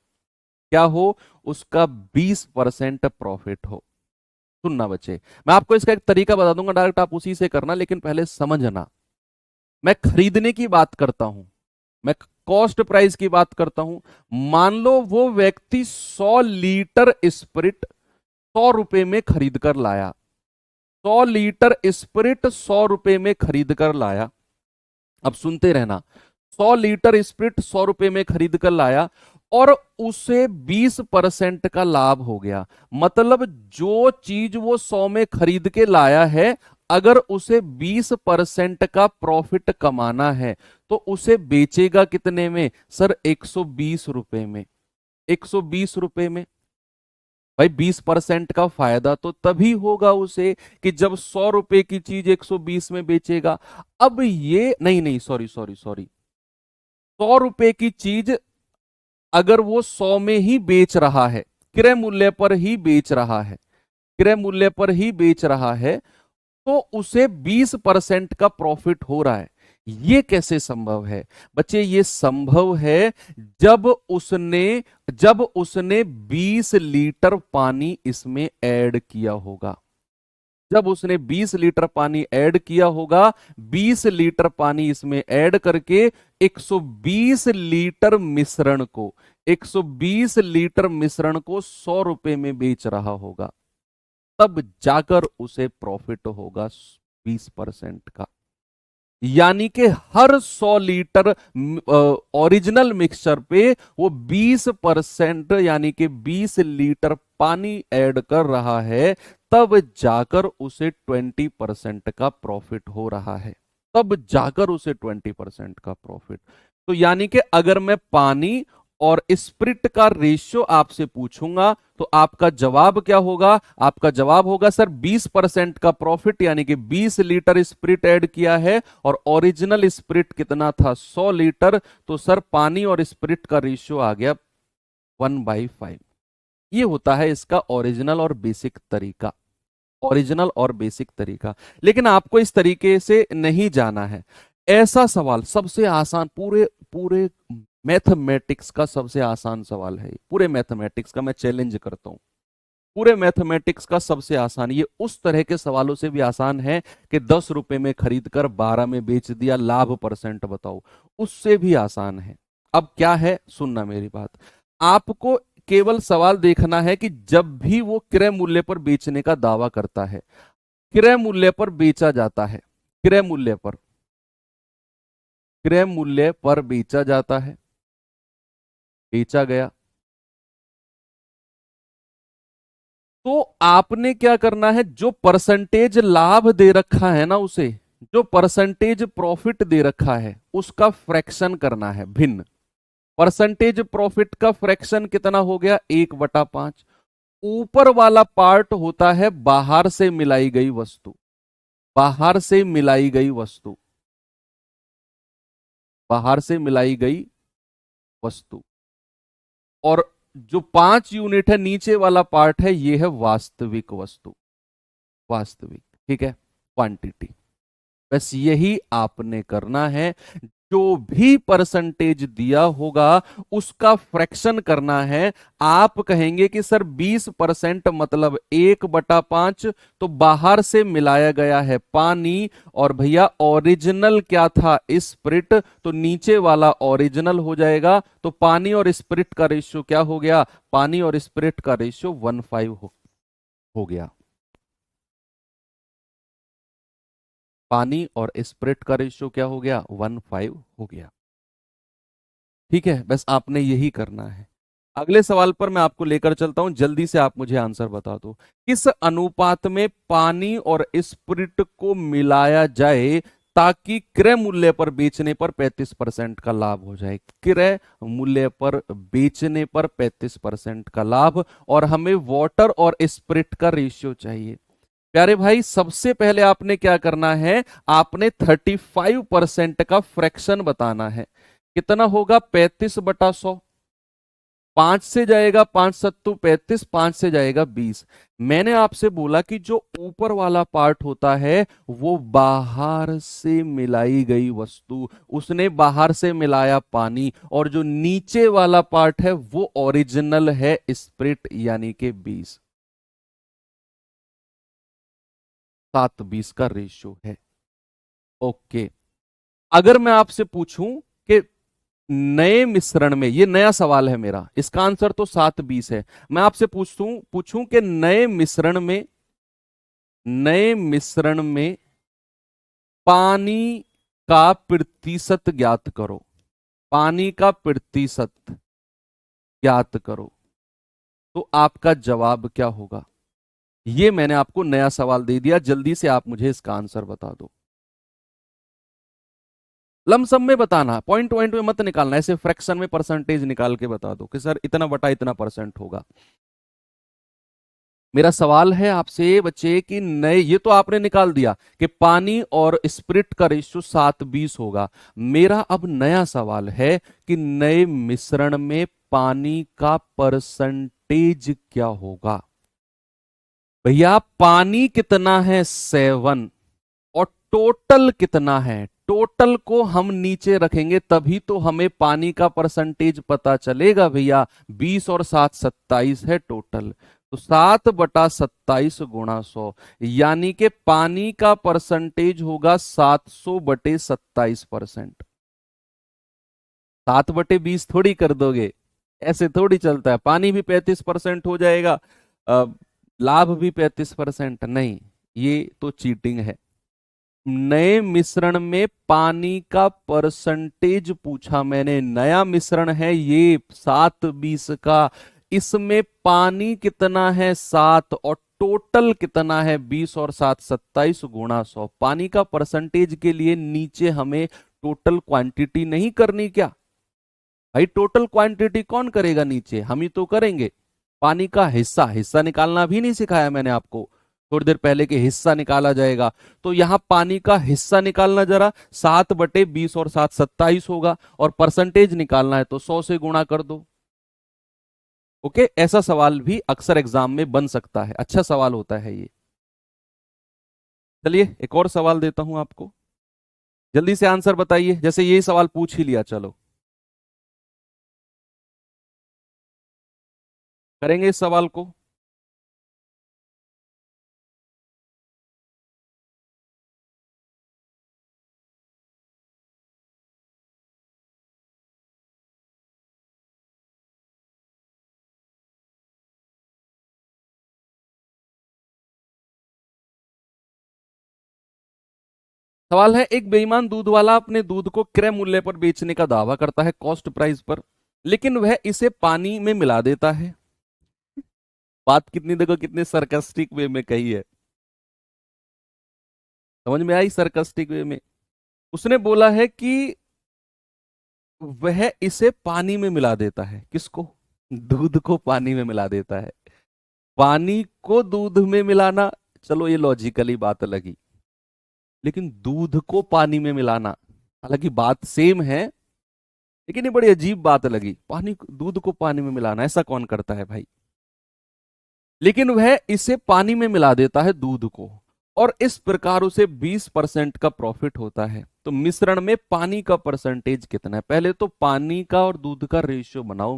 क्या हो? उसका 20% प्रॉफिट हो। सुनना बच्चे, मैं आपको इसका एक तरीका बता दूंगा, डायरेक्ट आप उसी से करना, लेकिन पहले समझना। मैं खरीदने की बात करता हूं, मैं कॉस्ट प्राइस की बात करता हूं। मान लो वो व्यक्ति 100 लीटर स्प्रिट 100 रुपए में खरीद कर लाया, 100 लीटर स्प्रिट 100 रुपए में खरीद कर लाया। अब सुनते रहना, 100 लीटर स्प्रिट 100 रुपए में खरीद कर लाया और उसे 20% का लाभ हो गया। मतलब जो चीज वो 100 में खरीद के लाया है, अगर उसे 20% का प्रॉफिट कमाना है तो उसे बेचेगा कितने में सर? 120 रुपए में। 120 रुपए में। भाई 20% का फायदा तो तभी होगा उसे कि जब 100 रुपए की चीज 120 में बेचेगा। अब ये नहीं नहीं, सॉरी सॉरी सॉरी, 100 रुपए की चीज अगर वो 100 में ही बेच रहा है, क्रय मूल्य पर ही बेच रहा है, क्रय मूल्य पर ही बेच रहा है, तो उसे 20% का प्रॉफिट हो रहा है। ये कैसे संभव है बच्चे? ये संभव है जब उसने जब उसने 20 लीटर पानी इसमें ऐड किया होगा। जब उसने 20 लीटर पानी ऐड किया होगा, 20 लीटर पानी इसमें ऐड करके 120 लीटर मिश्रण को 120 लीटर मिश्रण को 100 रुपए में बेच रहा होगा, तब जाकर उसे प्रॉफिट होगा 20% का। यानी कि हर 100 लीटर ओरिजिनल मिक्सचर पे वो 20% यानी कि 20 लीटर पानी ऐड कर रहा है, तब जाकर उसे 20% का प्रॉफिट हो रहा है, तब जाकर उसे 20% का प्रॉफिट। तो यानी कि अगर मैं पानी और स्प्रिट का रेशियो आपसे पूछूंगा तो आपका जवाब क्या होगा? आपका जवाब होगा सर 20% का प्रॉफिट, यानी कि 20 लीटर स्प्रिट ऐड किया है और ओरिजिनल स्प्रिट कितना था? 100 लीटर। तो सर पानी और स्प्रिट का रेशियो आ गया 1/5। ये होता है इसका ओरिजिनल और बेसिक तरीका, ओरिजिनल और बेसिक तरीका। लेकिन आपको इस तरीके से नहीं जाना है। ऐसा सवाल सबसे आसान, पूरे पूरे मैथमेटिक्स का सबसे आसान सवाल है, पूरे मैथमेटिक्स का मैं चैलेंज करता हूं, पूरे मैथमेटिक्स का सबसे आसान। ये उस तरह के सवालों से भी आसान है कि 10 रुपए में खरीद कर 12 में बेच दिया, लाभ परसेंट बताओ, उससे भी आसान है। अब क्या है, सुनना मेरी बात। आपको केवल सवाल देखना है कि जब भी वो क्रय मूल्य पर बेचने का दावा करता है, क्रय मूल्य पर बेचा जाता है, क्रय मूल्य पर, क्रय मूल्य पर बेचा जाता है, बेचा गया, तो आपने क्या करना है? जो परसेंटेज लाभ दे रखा है ना उसे, जो परसेंटेज प्रॉफिट दे रखा है उसका फ्रैक्शन करना है, भिन्न। परसेंटेज प्रॉफिट का फ्रैक्शन कितना हो गया? 1/5। ऊपर वाला पार्ट होता है बाहर से मिलाई गई वस्तु, बाहर से मिलाई गई वस्तु, बाहर से मिलाई गई वस्तु। और जो 5 यूनिट है नीचे वाला पार्ट है, ये है वास्तविक वस्तु, वास्तविक, ठीक है, क्वांटिटी। बस यही आपने करना है। जो भी परसेंटेज दिया होगा उसका फ्रैक्शन करना है। आप कहेंगे कि सर 20% मतलब 1/5, तो बाहर से मिलाया गया है पानी, और भैया ओरिजिनल क्या था? स्प्रिट, तो नीचे वाला ओरिजिनल हो जाएगा। तो पानी और स्प्रिट का रेशियो क्या हो गया? पानी और स्प्रिट का रेशियो 1/5 हो गया। पानी और स्प्रिट का रेशियो क्या हो गया? 1/5 हो गया। ठीक है, बस आपने यही करना है। अगले सवाल पर मैं आपको लेकर चलता हूं, जल्दी से आप मुझे आंसर बता दो। किस अनुपात में पानी और स्प्रिट को मिलाया जाए ताकि क्रय मूल्य पर बेचने पर 35% का लाभ हो जाए? क्रय मूल्य पर बेचने पर 35% का लाभ, और हमें वाटर और स्प्रिट का रेशियो चाहिए। प्यारे भाई, सबसे पहले आपने क्या करना है? आपने 35% का फ्रैक्शन बताना है। कितना होगा? 35/100। 5 से जाएगा 5×7=35, 5 से जाएगा 20। मैंने आपसे बोला कि जो ऊपर वाला पार्ट होता है वो बाहर से मिलाई गई वस्तु, उसने बाहर से मिलाया पानी, और जो नीचे वाला पार्ट है वो ओरिजिनल है, स्प्रिट, यानी कि 20। 7:20 का रेशियो है। ओके। अगर मैं आपसे पूछूं कि नए मिश्रण में, ये नया सवाल है मेरा, इसका आंसर तो 7:20 है। मैं आपसे पूछूं पूछूं कि नए मिश्रण में, नए मिश्रण में पानी का प्रतिशत ज्ञात करो, पानी का प्रतिशत ज्ञात करो, तो आपका जवाब क्या होगा? ये मैंने आपको नया सवाल दे दिया, जल्दी से आप मुझे इसका आंसर बता दो। लमसम में बताना, पॉइंट पॉइंट में मत निकालना, ऐसे फ्रैक्शन में परसेंटेज निकाल के बता दो कि सर इतना बटा इतना परसेंट होगा। मेरा सवाल है आपसे बच्चे कि नए, ये तो आपने निकाल दिया कि पानी और स्प्रिट का रेशियो 7:20 होगा। मेरा अब नया सवाल है कि नए मिश्रण में पानी का परसेंटेज क्या होगा? भैया पानी कितना है? 7। और टोटल कितना है? टोटल को हम नीचे रखेंगे तभी तो हमें पानी का परसेंटेज पता चलेगा भैया। 20 और 7 27 है टोटल, तो 7/27 × 100, यानी कि पानी का परसेंटेज होगा 700/27%। 7/20 थोड़ी कर दोगे, ऐसे थोड़ी चलता है। पानी भी 35% हो जाएगा, अ, लाभ भी 35%, नहीं, ये तो चीटिंग है। नए मिश्रण में पानी का परसेंटेज पूछा मैंने, नया मिश्रण है ये 7:20 का। इसमें पानी कितना है? 7, और टोटल कितना है? 20 और 7 27 × 100। पानी का परसेंटेज के लिए नीचे हमें टोटल क्वांटिटी नहीं करनी क्या? भाई टोटल क्वांटिटी कौन करेगा नीचे, हम ही तो करेंगे। पानी का हिस्सा, हिस्सा निकालना भी नहीं सिखाया मैंने आपको थोड़ी देर पहले कि हिस्सा निकाला जाएगा। तो यहां पानी का हिस्सा निकालना जरा, 7/20 और 7 27 होगा, और परसेंटेज निकालना है तो 100 से गुणा कर दो। ओके, ऐसा सवाल भी अक्सर एग्जाम में बन सकता है, अच्छा सवाल होता है ये। चलिए एक और सवाल देता हूं आपको, जल्दी से आंसर बताइए, जैसे ये सवाल पूछ ही लिया, चलो करेंगे इस सवाल को। सवाल है, एक बेईमान दूध वाला अपने दूध को क्रय मूल्य पर बेचने का दावा करता है, कॉस्ट प्राइस पर, लेकिन वह इसे पानी में मिला देता है। बात कितनी देखो कितने सरकास्टिक वे में कही है, समझ में आई सरकास्टिक वे में। उसने बोला है कि वह इसे पानी में मिला देता है, किसको, दूध को पानी में मिला देता है। पानी को दूध में मिलाना, चलो ये लॉजिकली बात लगी, लेकिन दूध को पानी में मिलाना, हालांकि बात सेम है, लेकिन ये बड़ी अजीब बात लगी, पानी दूध को पानी में मिलाना, ऐसा कौन करता है भाई। लेकिन वह इसे पानी में मिला देता है दूध को, और इस प्रकार उसे 20% का प्रॉफिट होता है। तो मिश्रण में पानी का परसेंटेज कितना है, पहले तो पानी का और दूध का रेशियो बनाओ,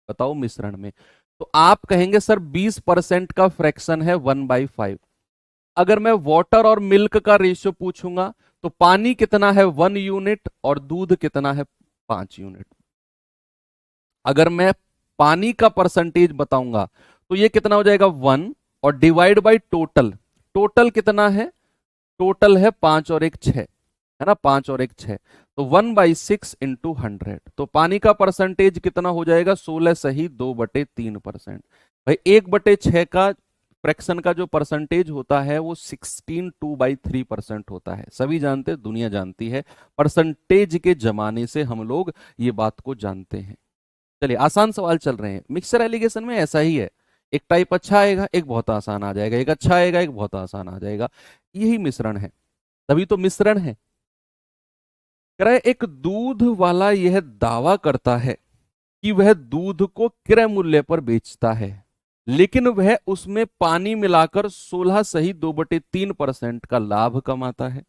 बताओ मिश्रण में। तो आप कहेंगे सर 20% का फ्रैक्शन है 1/5। अगर मैं वाटर और मिल्क का रेशियो पूछूंगा तो पानी कितना है 1 यूनिट और दूध कितना है 5 यूनिट। अगर मैं पानी का परसेंटेज बताऊंगा तो ये कितना हो जाएगा 1, और डिवाइड बाई टोटल, टोटल कितना है, टोटल है 5 और 1 6, है ना, 5 और 1 6, तो 1/6 इंटू 100। तो पानी का परसेंटेज कितना हो जाएगा 16 सही 2/3%। भाई 1/6 का फ्रैक्शन का जो परसेंटेज होता है वो 16/2/3% होता है, सभी जानते हैं, दुनिया जानती है, परसेंटेज के जमाने से हम लोग ये बात को जानते हैं। चलिए आसान सवाल चल रहे हैं, मिक्सर एलिगेशन में ऐसा ही है, एक टाइप अच्छा आएगा एक बहुत आसान आ जाएगा, एक अच्छा आएगा एक बहुत आसान आ जाएगा, यही मिश्रण है, तभी तो मिश्रण है। कह रहा है एक दूध वाला यह दावा करता है कि वह दूध को क्रय मूल्य पर बेचता है, लेकिन वह उसमें पानी मिलाकर 16 सही 2/3% का लाभ कमाता है।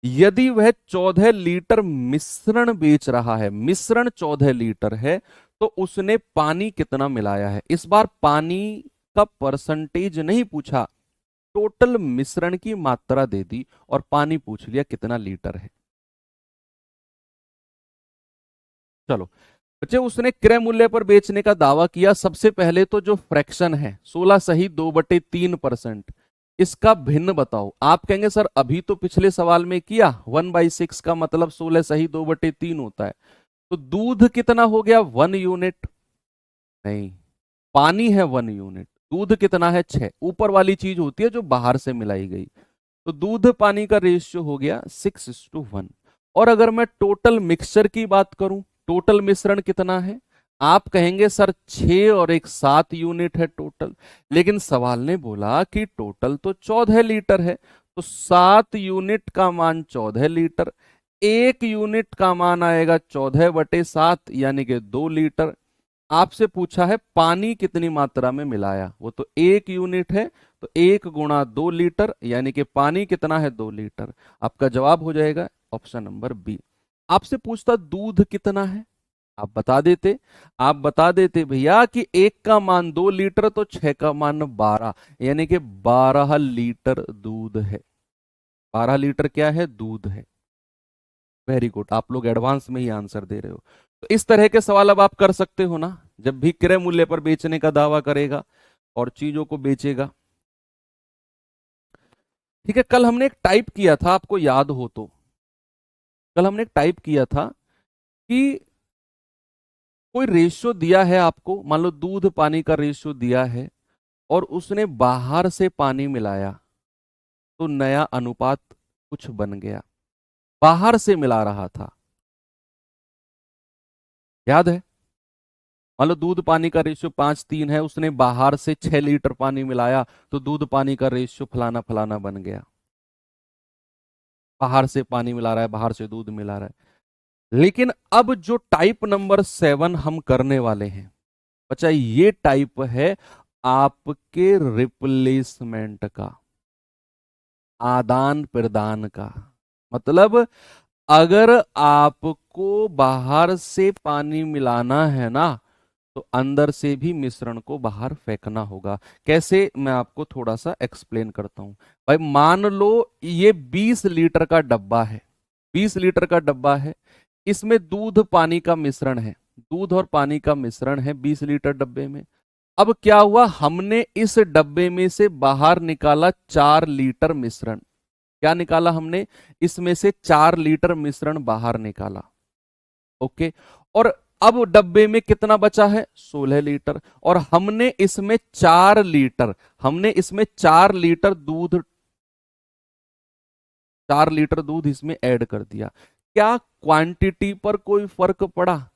यदि वह 14 लीटर मिश्रण बेच रहा है, मिश्रण 14 लीटर है, तो उसने पानी कितना मिलाया है। इस बार पानी का परसेंटेज नहीं पूछा, टोटल मिश्रण की मात्रा दे दी और पानी पूछ लिया कितना लीटर है। चलो बच्चे, उसने क्रय मूल्य पर बेचने का दावा किया, सबसे पहले तो जो फ्रैक्शन है 16 सही 2/3%, इसका भिन्न बताओ। आप कहेंगे सर अभी तो पिछले सवाल में किया 1/6 का मतलब 16 सही 2/3 होता है, तो दूध कितना हो गया 1 यूनिट, नहीं, पानी है 1 यूनिट, दूध कितना है 6, ऊपर वाली चीज होती है जो बाहर से मिलाई गई, तो दूध पानी का रेशियो हो गया 6:1। और अगर मैं टोटल मिक्सचर की बात करूं, टोटल मिश्रण कितना है, आप कहेंगे सर 6 और 1 7 यूनिट है टोटल, लेकिन सवाल ने बोला कि टोटल तो 14 लीटर है, तो 7 यूनिट का मान 14 लीटर, 1 यूनिट का मान आएगा 14/7 यानी कि 2 लीटर। आपसे पूछा है पानी कितनी मात्रा में मिलाया, वो तो 1 यूनिट है, तो 1 × 2 लीटर यानी कि पानी कितना है 2 लीटर। आपका जवाब हो जाएगा ऑप्शन नंबर बी। आपसे पूछता दूध कितना है, आप बता देते, आप बता देते भैया कि 1 का मान 2 लीटर तो 6 का मान 12, यानी कि 12 लीटर दूध है, 12 लीटर क्या है दूध है। वेरी गुड, आप लोग एडवांस में ही आंसर दे रहे हो। तो इस तरह के सवाल अब आप कर सकते हो ना, जब भी क्रय मूल्य पर बेचने का दावा करेगा और चीजों को बेचेगा। ठीक है, कल हमने एक टाइप किया था, आपको याद हो तो, कल हमने एक टाइप किया था कि कोई रेशियो दिया है आपको, मान लो दूध पानी का रेशियो दिया है और उसने बाहर से पानी मिलाया, तो नया अनुपात कुछ बन गया, बाहर से मिला रहा था, याद है। मान लो दूध पानी का रेशियो 5:3 है, उसने बाहर से 6 लीटर पानी मिलाया, तो दूध पानी का रेशियो फलाना फलाना बन गया। बाहर से पानी मिला रहा है, बाहर से दूध मिला रहा है। लेकिन अब जो टाइप नंबर 7 हम करने वाले हैं बच्चा, ये टाइप है आपके रिप्लेसमेंट का, आदान प्रदान का। मतलब अगर आपको बाहर से पानी मिलाना है ना, तो अंदर से भी मिश्रण को बाहर फेंकना होगा। कैसे, मैं आपको थोड़ा सा एक्सप्लेन करता हूं। भाई मान लो ये 20 लीटर का डब्बा है, 20 लीटर का डब्बा है, इसमें दूध पानी का मिश्रण है, दूध और पानी का मिश्रण है 20 लीटर डब्बे में। अब क्या हुआ, हमने इस डब्बे में से बाहर निकाला 4 लीटर मिश्रण। क्या निकाला हमने, इसमें से 4 लीटर मिश्रण बाहर निकाला। ओके, और अब डब्बे में कितना बचा है, 16 लीटर, और हमने इसमें 4 लीटर, हमने इसमें 4 लीटर दूध, 4 लीटर दूध इसमें ऐड कर दिया। क्या क्वांटिटी पर कोई फर्क पड़ा?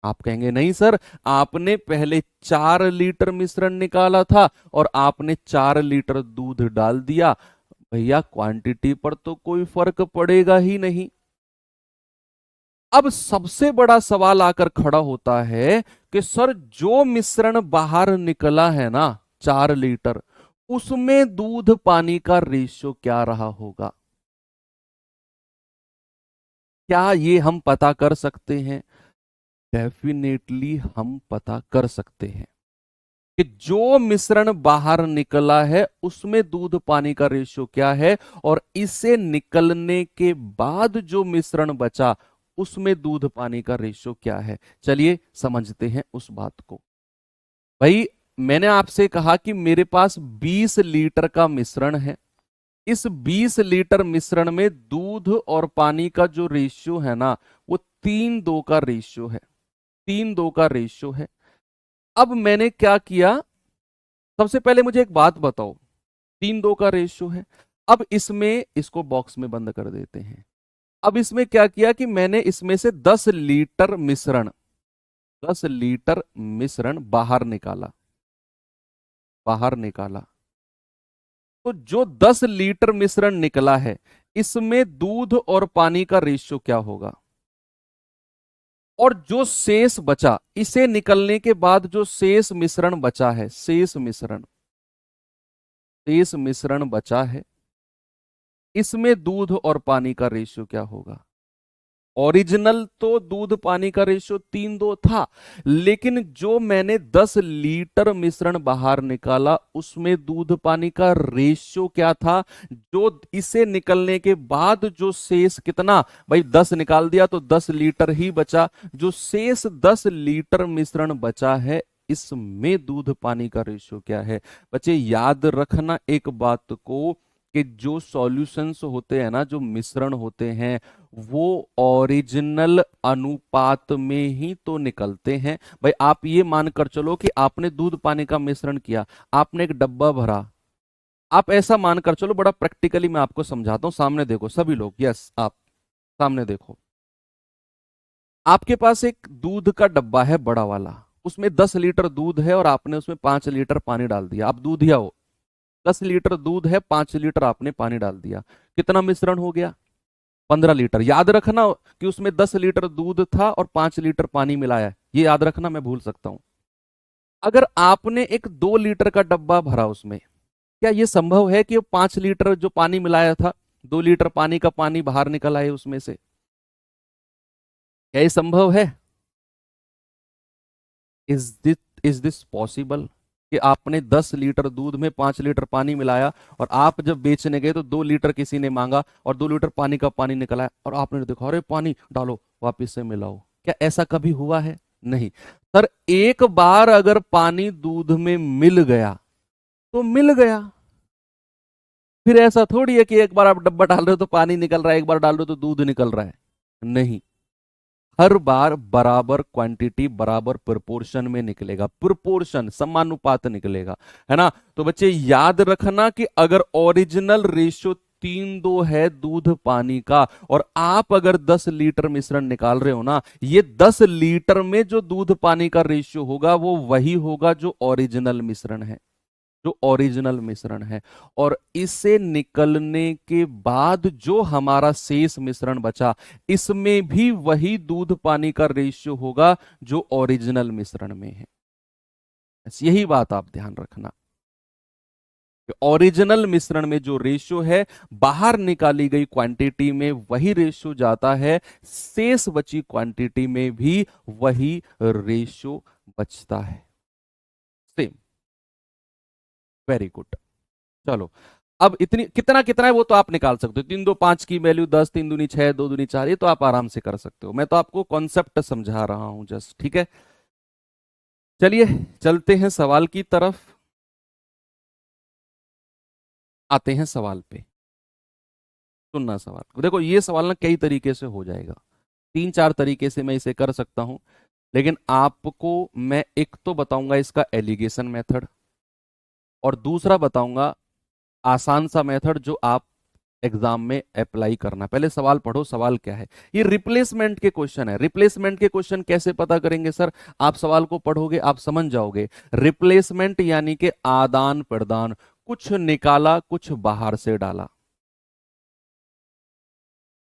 आप कहेंगे नहीं सर, आपने पहले 4 लीटर मिश्रण निकाला था और आपने 4 लीटर दूध डाल दिया। भैया क्वांटिटी पर तो कोई फर्क पड़ेगा ही नहीं। अब सबसे बड़ा सवाल आकर खड़ा होता है कि सर जो मिश्रण बाहर निकला है ना 4 लीटर, उसमें दूध पानी का रेशियो क्या रहा होगा? क्या ये हम पता कर सकते हैं? डेफिनेटली हम पता कर सकते हैं कि जो मिश्रण बाहर निकला है उसमें दूध पानी का रेशियो क्या है, और इसे निकलने के बाद जो मिश्रण बचा उसमें दूध पानी का रेशियो क्या है। चलिए समझते हैं उस बात को। भाई मैंने आपसे कहा कि मेरे पास 20 लीटर का मिश्रण है, इस 20 लीटर मिश्रण में दूध और पानी का जो रेशियो है ना, वो 3:2 का रेशियो है, 3:2 का रेशियो है। अब मैंने क्या किया, सबसे पहले मुझे एक बात बताओ, 3:2 का रेशियो है। अब इसमें इसको बॉक्स में बंद कर देते हैं। अब इसमें क्या किया कि मैंने इसमें से 10 लीटर मिश्रण, 10 लीटर मिश्रण बाहर निकाला, बाहर निकाला। तो जो 10 लीटर मिश्रण निकला है, इसमें दूध और पानी का रेशियो क्या होगा? और जो शेष बचा, इसे निकलने के बाद जो शेष मिश्रण बचा है, शेष मिश्रण, शेष मिश्रण बचा है, इसमें दूध और पानी का रेशियो क्या होगा? ओरिजिनल तो दूध पानी का रेशियो 3:2 था, लेकिन जो मैंने 10 लीटर मिश्रण बाहर निकाला उसमें दूध पानी का रेशियो क्या था? जो इसे निकलने के बाद जो शेष कितना, भाई 10 निकाल दिया तो 10 लीटर ही बचा। जो शेष 10 लीटर मिश्रण बचा है, इसमें दूध पानी का रेशियो क्या है? बच्चे याद रखना एक बात को कि जो सॉल्यूशंस होते हैं ना, जो मिश्रण होते हैं, वो ओरिजिनल अनुपात में ही तो निकलते हैं। भाई आप ये मानकर चलो कि आपने दूध पानी का मिश्रण किया, आपने एक डब्बा भरा, आप ऐसा मानकर चलो, बड़ा प्रैक्टिकली मैं आपको समझाता हूं, सामने देखो सभी लोग, यस आप सामने देखो। आपके पास एक दूध का डब्बा है बड़ा वाला, उसमें 10 लीटर दूध है और आपने उसमें 5 लीटर पानी डाल दिया। आप दूधिया हो, 10 लीटर दूध है, 5 लीटर आपने पानी डाल दिया, कितना मिश्रण हो गया? 15 लीटर। याद रखना कि उसमें 10 लीटर दूध था और 5 लीटर पानी मिलाया, ये याद रखना, मैं भूल सकता हूं। अगर आपने एक 2 लीटर का डब्बा भरा उसमें, क्या यह संभव है कि 5 लीटर जो पानी मिलाया था, 2 लीटर पानी का पानी बाहर निकल आए उसमें से? क्या ये संभव है? इज दिस पॉसिबल कि आपने 10 लीटर दूध में 5 लीटर पानी मिलाया और आप जब बेचने गए तो 2 लीटर किसी ने मांगा और 2 लीटर पानी का पानी निकला और आपने देखा अरे पानी डालो वापस से मिलाओ? क्या ऐसा कभी हुआ है? नहीं सर। एक बार अगर पानी दूध में मिल गया तो मिल गया, फिर ऐसा थोड़ी है कि एक बार आप डब्बा डाल रहे हो तो पानी निकल रहा है, एक बार डाल रहे हो तो दूध निकल रहा है। नहीं, हर बार बराबर क्वांटिटी बराबर प्रोपोर्शन में निकलेगा, प्रोपोर्शन समानुपात निकलेगा, है ना? तो बच्चे याद रखना कि अगर ओरिजिनल रेशियो 3 2 है दूध पानी का, और आप अगर 10 लीटर मिश्रण निकाल रहे हो ना, ये 10 लीटर में जो दूध पानी का रेशियो होगा वो वही होगा जो ओरिजिनल मिश्रण है, जो ओरिजिनल मिश्रण है। और इसे निकलने के बाद जो हमारा शेष मिश्रण बचा, इसमें भी वही दूध पानी का रेशियो होगा जो ओरिजिनल मिश्रण में है। बस यही बात आप ध्यान रखना, ओरिजिनल मिश्रण में जो रेशियो है बाहर निकाली गई क्वांटिटी में वही रेशियो जाता है, शेष बची क्वांटिटी में भी वही रेशियो बचता है। Same, very good. चलो, अब इतनी कितना कितना है वो तो आप निकाल सकते हो, 3 2 5 की वैल्यू 10, 3 दूनी 6, 2 दूनी 4, ये तो आप आराम से कर सकते हो, मैं तो आपको कॉन्सेप्ट समझा रहा हूं जस्ट, ठीक है। चलिए चलते हैं सवाल की तरफ, आते हैं सवाल पे। सुनना सवाल, देखो ये सवाल ना कई तरीके से हो जाएगा, 3 4 तरीके से मैं इसे कर सकता हूं, लेकिन आपको मैं एक तो बताऊंगा इसका एलिगेशन मेथड, और दूसरा बताऊंगा आसान सा मेथड जो आप एग्जाम में अप्लाई करना। पहले सवाल पढ़ो, सवाल क्या है। ये रिप्लेसमेंट के क्वेश्चन है। रिप्लेसमेंट के क्वेश्चन कैसे पता करेंगे सर? आप सवाल को पढ़ोगे आप समझ जाओगे। रिप्लेसमेंट यानी कि आदान प्रदान, कुछ निकाला कुछ बाहर से डाला,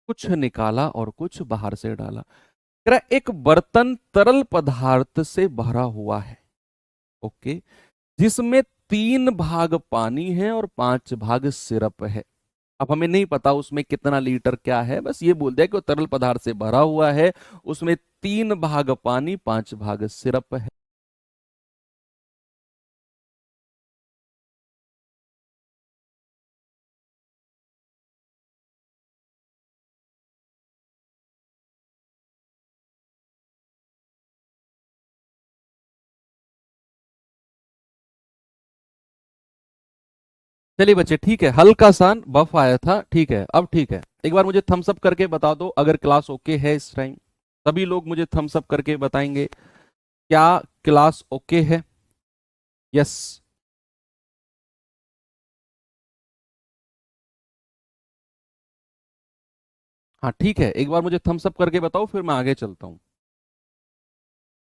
कुछ निकाला और कुछ बाहर से डाला। कह रहा एक बर्तन तरल पदार्थ से भरा हुआ है, ओके, जिसमें 3 भाग पानी है और 5 भाग सिरप है। अब हमें नहीं पता उसमें कितना लीटर क्या है, बस ये बोल दिया कि वो तरल पदार्थ से भरा हुआ है, उसमें 3 भाग पानी 5 भाग सिरप है। चलिए बच्चे ठीक है, हल्का सा बफ आया था, ठीक है अब ठीक है। एक बार मुझे थम्स अप करके बता दो अगर क्लास ओके है इस टाइम। सभी लोग मुझे थम्स अप करके बताएंगे क्या क्लास ओके है। यस, हाँ ठीक है, एक बार मुझे थम्स अप करके बताओ फिर मैं आगे चलता हूं।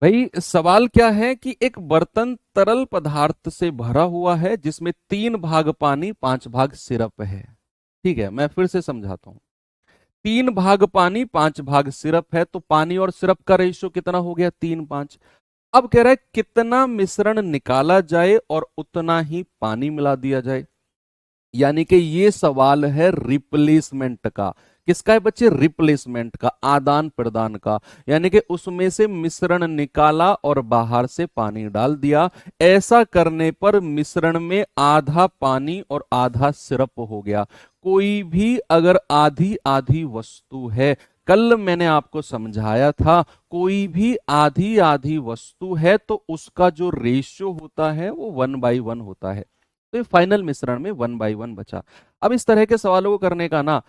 भाई सवाल क्या है कि एक बर्तन तरल पदार्थ से भरा हुआ है जिसमें 3 भाग पानी 5 भाग सिरप है। ठीक है, मैं फिर से समझाता हूं। 3 भाग पानी 5 भाग सिरप है, तो पानी और सिरप का रेशियो कितना हो गया? 3 5। अब कह रहा है कितना मिश्रण निकाला जाए और उतना ही पानी मिला दिया जाए। यानी कि ये सवाल है रिप्लेसमेंट का। किसका है बच्चे? रिप्लेसमेंट का, आदान प्रदान का। यानी कि उसमें से मिश्रण निकाला और बाहर से पानी डाल दिया। ऐसा करने पर मिश्रण में आधा पानी और आधा सिरप हो गया। कोई भी अगर आधी आधी वस्तु है, कल मैंने आपको समझाया था, कोई भी आधी आधी वस्तु है तो उसका जो रेशियो होता है वो 1/1 होता है। तो ये फाइनल मिश्रण में 1/1 बचा। अब इस तरह के सवालों को करने का ना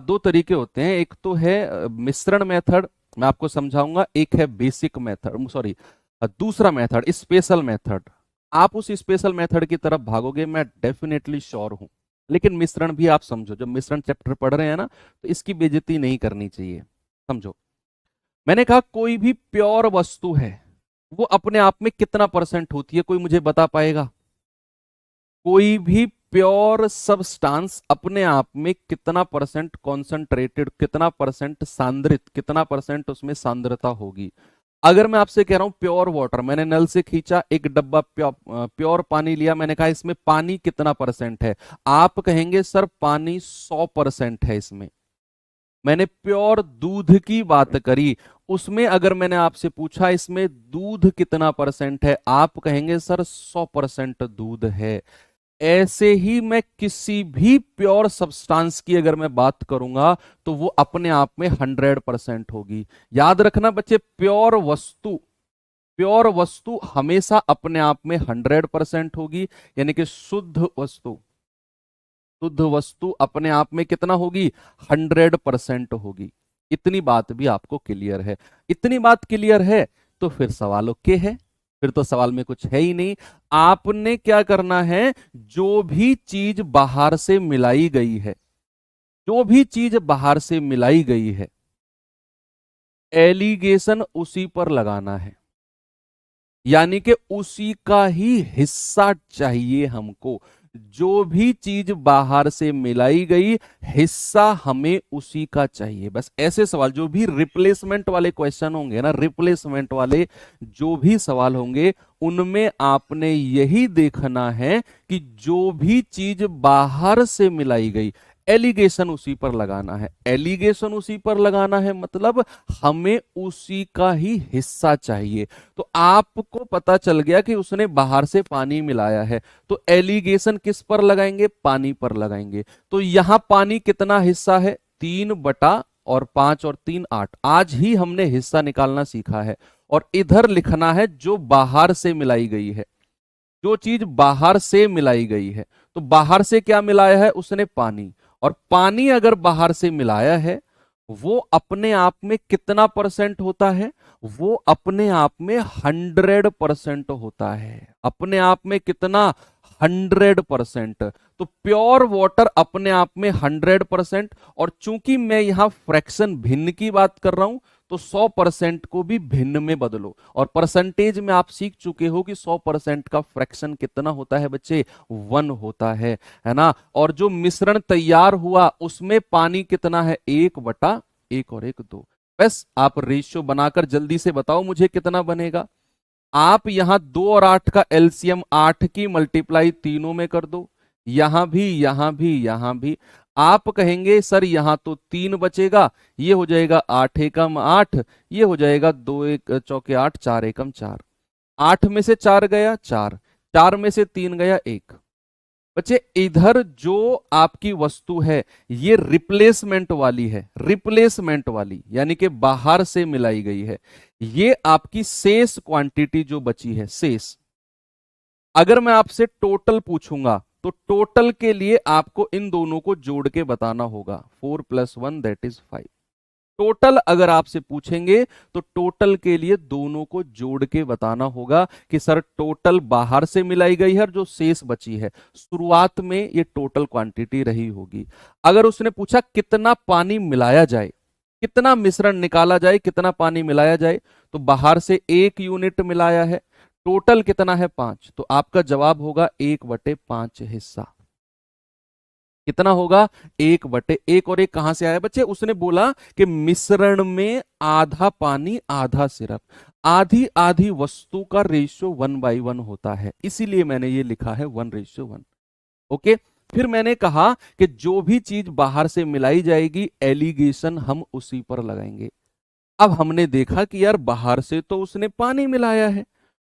दो तरीके होते हैं। एक तो है मिश्रण मेथड, मैं आपको समझाऊंगा। एक है बेसिक मेथड, सॉरी दूसरा मेथड स्पेशल मेथड। आप उस स्पेशल मेथड की तरफ भागोगे, मैं डेफिनेटली श्योर हूं। लेकिन मिश्रण भी आप समझो, जब मिश्रण चैप्टर पढ़ रहे हैं ना तो इसकी बेइज्जती नहीं करनी चाहिए, समझो। मैंने कहा कोई भी प्योर वस्तु है वो अपने आप में कितना परसेंट होती है, कोई मुझे बता पाएगा? कोई भी प्योर सब्सटेंस अपने आप में कितना परसेंट कॉन्सेंट्रेटेड, कितना परसेंट सांद्रित, कितना परसेंट उसमें सांद्रता होगी? अगर मैं आपसे कह रहा हूं प्योर वाटर, मैंने नल से खींचा एक डब्बा प्योर पानी लिया, मैंने कहा इसमें पानी कितना परसेंट है, आप कहेंगे सर पानी 100% है इसमें। मैंने प्योर दूध की बात करी, उसमें अगर मैंने आपसे पूछा इसमें दूध कितना परसेंट है, आप कहेंगे सर 100% दूध है। ऐसे ही मैं किसी भी प्योर सब्सटेंस की अगर मैं बात करूंगा तो वो अपने आप में 100% होगी। याद रखना बच्चे, प्योर वस्तु हमेशा अपने आप में 100% होगी। यानी कि शुद्ध वस्तु अपने आप में कितना होगी? 100% होगी। इतनी बात भी आपको क्लियर है? इतनी बात क्लियर है तो फिर सवाल ओके है, फिर तो सवाल में कुछ है ही नहीं। आपने क्या करना है, जो भी चीज बाहर से मिलाई गई है, जो भी चीज बाहर से मिलाई गई है, एलिगेशन उसी पर लगाना है, यानी कि उसी का ही हिस्सा चाहिए हमको। जो भी चीज बाहर से मिलाई गई, हिस्सा हमें उसी का चाहिए। बस ऐसे सवाल, जो भी रिप्लेसमेंट वाले क्वेश्चन होंगे ना, रिप्लेसमेंट वाले जो भी सवाल होंगे, उनमें आपने यही देखना है कि जो भी चीज बाहर से मिलाई गई, एलिगेशन उसी पर लगाना है। एलिगेशन उसी पर लगाना है मतलब हमें उसी का ही हिस्सा चाहिए। तो आपको पता चल गया कि उसने बाहर से पानी मिलाया है, तो एलिगेशन किस पर लगाएंगे? पानी पर लगाएंगे। तो यहां पानी कितना हिस्सा है? 3/5 और 3 8। आज ही हमने हिस्सा निकालना सीखा है। और इधर लिखना है जो बाहर से मिलाई गई है, जो चीज बाहर से मिलाई गई है। तो बाहर से क्या मिलाया है उसने? पानी। और पानी अगर बाहर से मिलाया है, वो अपने आप में कितना परसेंट होता है? वो अपने आप में 100% होता है। अपने आप में कितना? 100%। तो प्योर वाटर अपने आप में 100%। और चूंकि मैं यहां फ्रैक्शन भिन्न की बात कर रहा हूं, तो 100% को भी भिन्न में बदलो। और परसेंटेज में आप सीख चुके हो कि 100% का फ्रैक्शन कितना होता है बच्चे? 1 होता है ना। और जो मिश्रण तैयार हुआ उसमें पानी कितना है? 1/1 और 1 2। बस आप रेशियो बनाकर जल्दी से बताओ मुझे कितना बनेगा। आप यहां 2 और 8 का एलसीएम 8 की मल्टीप्लाई तीनों में कर दो, यहां भी, यहां भी, यहां भी। आप कहेंगे सर यहां तो 3 बचेगा, ये हो जाएगा 8 एकम 8, ये हो जाएगा 2 एक चौके 8, 4 एकम 4। 8 में से 4 गया 4, 4 में से 3 गया 1। बच्चे इधर जो आपकी वस्तु है, ये रिप्लेसमेंट वाली है, रिप्लेसमेंट वाली यानी कि बाहर से मिलाई गई है। ये आपकी शेष क्वांटिटी जो बची है, शेष। अगर मैं आपसे टोटल पूछूंगा, तो टोटल के लिए आपको इन दोनों को जोड़ के बताना होगा। 4 + 1 दैट इज 5। टोटल अगर आपसे पूछेंगे, तो टोटल के लिए दोनों को जोड़ के बताना होगा कि सर टोटल बाहर से मिलाई गई है और जो शेष बची है, शुरुआत में ये टोटल क्वांटिटी रही होगी। अगर उसने पूछा कितना पानी मिलाया जाए, कितना मिश्रण निकाला जाए, कितना पानी मिलाया जाए, तो बाहर से 1 यूनिट मिलाया है, टोटल कितना है? 5। तो आपका जवाब होगा 1/5 हिस्सा। कितना होगा? 1/1। और 1 कहां से आया बच्चे? उसने बोला कि मिश्रण में आधा पानी आधा सिरप, आधी आधी वस्तु का रेशियो 1/1 होता है, इसीलिए मैंने ये लिखा है 1:1। ओके। फिर मैंने कहा कि जो भी चीज बाहर से मिलाई जाएगी, एलिगेशन हम उसी पर लगाएंगे। अब हमने देखा कि यार बाहर से तो उसने पानी मिलाया है,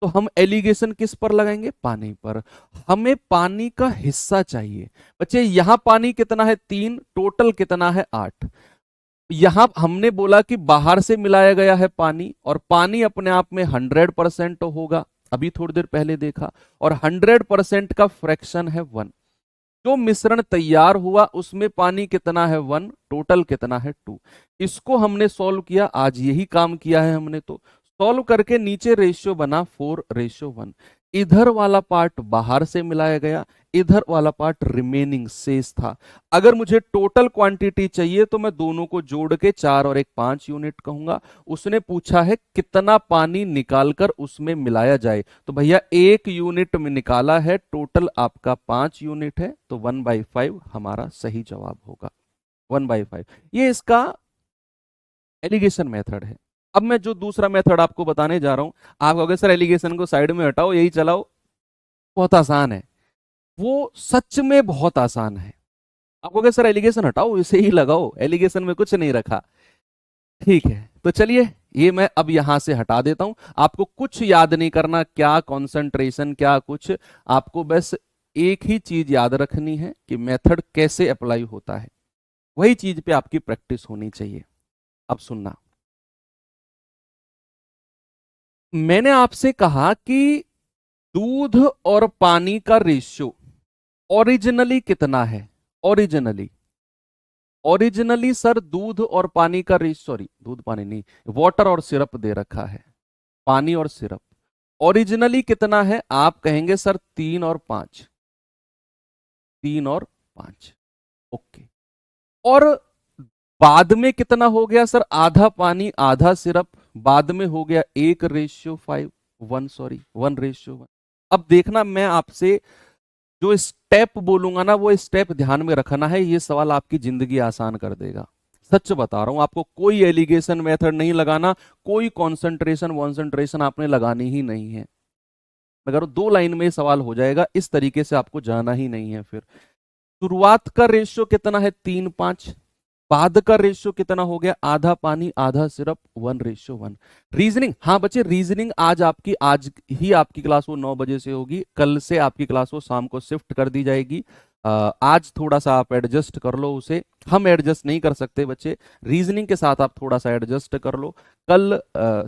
तो हम एलिगेशन किस पर लगाएंगे? पानी पर। हमें पानी का हिस्सा चाहिए। बच्चे यहां पानी कितना है? 3। टोटल कितना है? 8। यहां हमने बोला कि बाहर से मिलाया गया है पानी, और पानी अपने आप में 100% होगा, अभी थोड़ी देर पहले देखा। और 100% का फ्रैक्शन है 1। जो मिश्रण तैयार हुआ उसमें पानी कितना है? 1। टोटल कितना है? 2। इसको हमने सॉल्व किया, आज यही काम किया है हमने। तो सॉल्व करके नीचे रेशियो बना 4:1। इधर वाला पार्ट बाहर से मिलाया गया, इधर वाला पार्ट रिमेनिंग शेष था। अगर मुझे टोटल क्वांटिटी चाहिए, तो मैं दोनों को जोड़ के 4 और 1 5 यूनिट कहूंगा। उसने पूछा है कितना पानी निकालकर उसमें मिलाया जाए, तो भैया 1 यूनिट में निकाला है, टोटल आपका 5 यूनिट है, तो 1/5 हमारा सही जवाब होगा। 1/5 ये इसका एलिगेशन मेथड है। अब मैं जो दूसरा मेथड आपको बताने जा रहा हूं, आप कहोगे सर एलिगेशन को साइड में हटाओ, यही चलाओ, बहुत आसान है। वो सच में बहुत आसान है। आप कहोगे सर एलिगेशन हटाओ, इसे ही लगाओ, एलिगेशन में कुछ नहीं रखा। ठीक है, तो चलिए ये मैं अब यहां से हटा देता हूं। आपको कुछ याद नहीं करना, क्या कंसंट्रेशन क्या कुछ, आपको बस एक ही चीज याद रखनी है कि मेथड कैसे अप्लाई होता है, वही चीज पे आपकी प्रैक्टिस होनी चाहिए। अब सुनना, मैंने आपसे कहा कि दूध और पानी का रेशियो ओरिजिनली कितना है? ओरिजिनली, ओरिजिनली सर दूध और पानी का रेशियो, सॉरी दूध पानी नहीं, वाटर और सिरप दे रखा है, पानी और सिरप। ओरिजिनली कितना है? आप कहेंगे सर 3 और 5, 3 और 5। ओके। और बाद में कितना हो गया सर, आधा पानी आधा सिरप, बाद में हो गया 1:5, 1:1। अब देखना मैं आपसे जो स्टेप बोलूंगा ना वो स्टेप ध्यान में रखना है, ये सवाल आपकी जिंदगी आसान कर देगा। सच बता रहा हूं आपको, कोई एलिगेशन मेथड नहीं लगाना, कोई कॉन्सेंट्रेशन वॉन्सेंट्रेशन आपने लगानी ही नहीं है। अगर 2 लाइन में सवाल हो जाएगा, इस तरीके से आपको जाना ही नहीं है। फिर शुरुआत का रेशियो कितना है, 3:5। बाद का रेशियो कितना हो गया, आधा पानी आधा सिरप, 1:1। रीजनिंग, हाँ बच्चे रीजनिंग आज ही आपकी क्लास वो 9 बजे से होगी, कल से आपकी क्लास वो शाम को शिफ्ट कर दी जाएगी। आज थोड़ा सा आप एडजस्ट कर लो उसे, हम एडजस्ट नहीं कर सकते बच्चे, रीजनिंग के साथ आप थोड़ा सा एडजस्ट कर लो। कल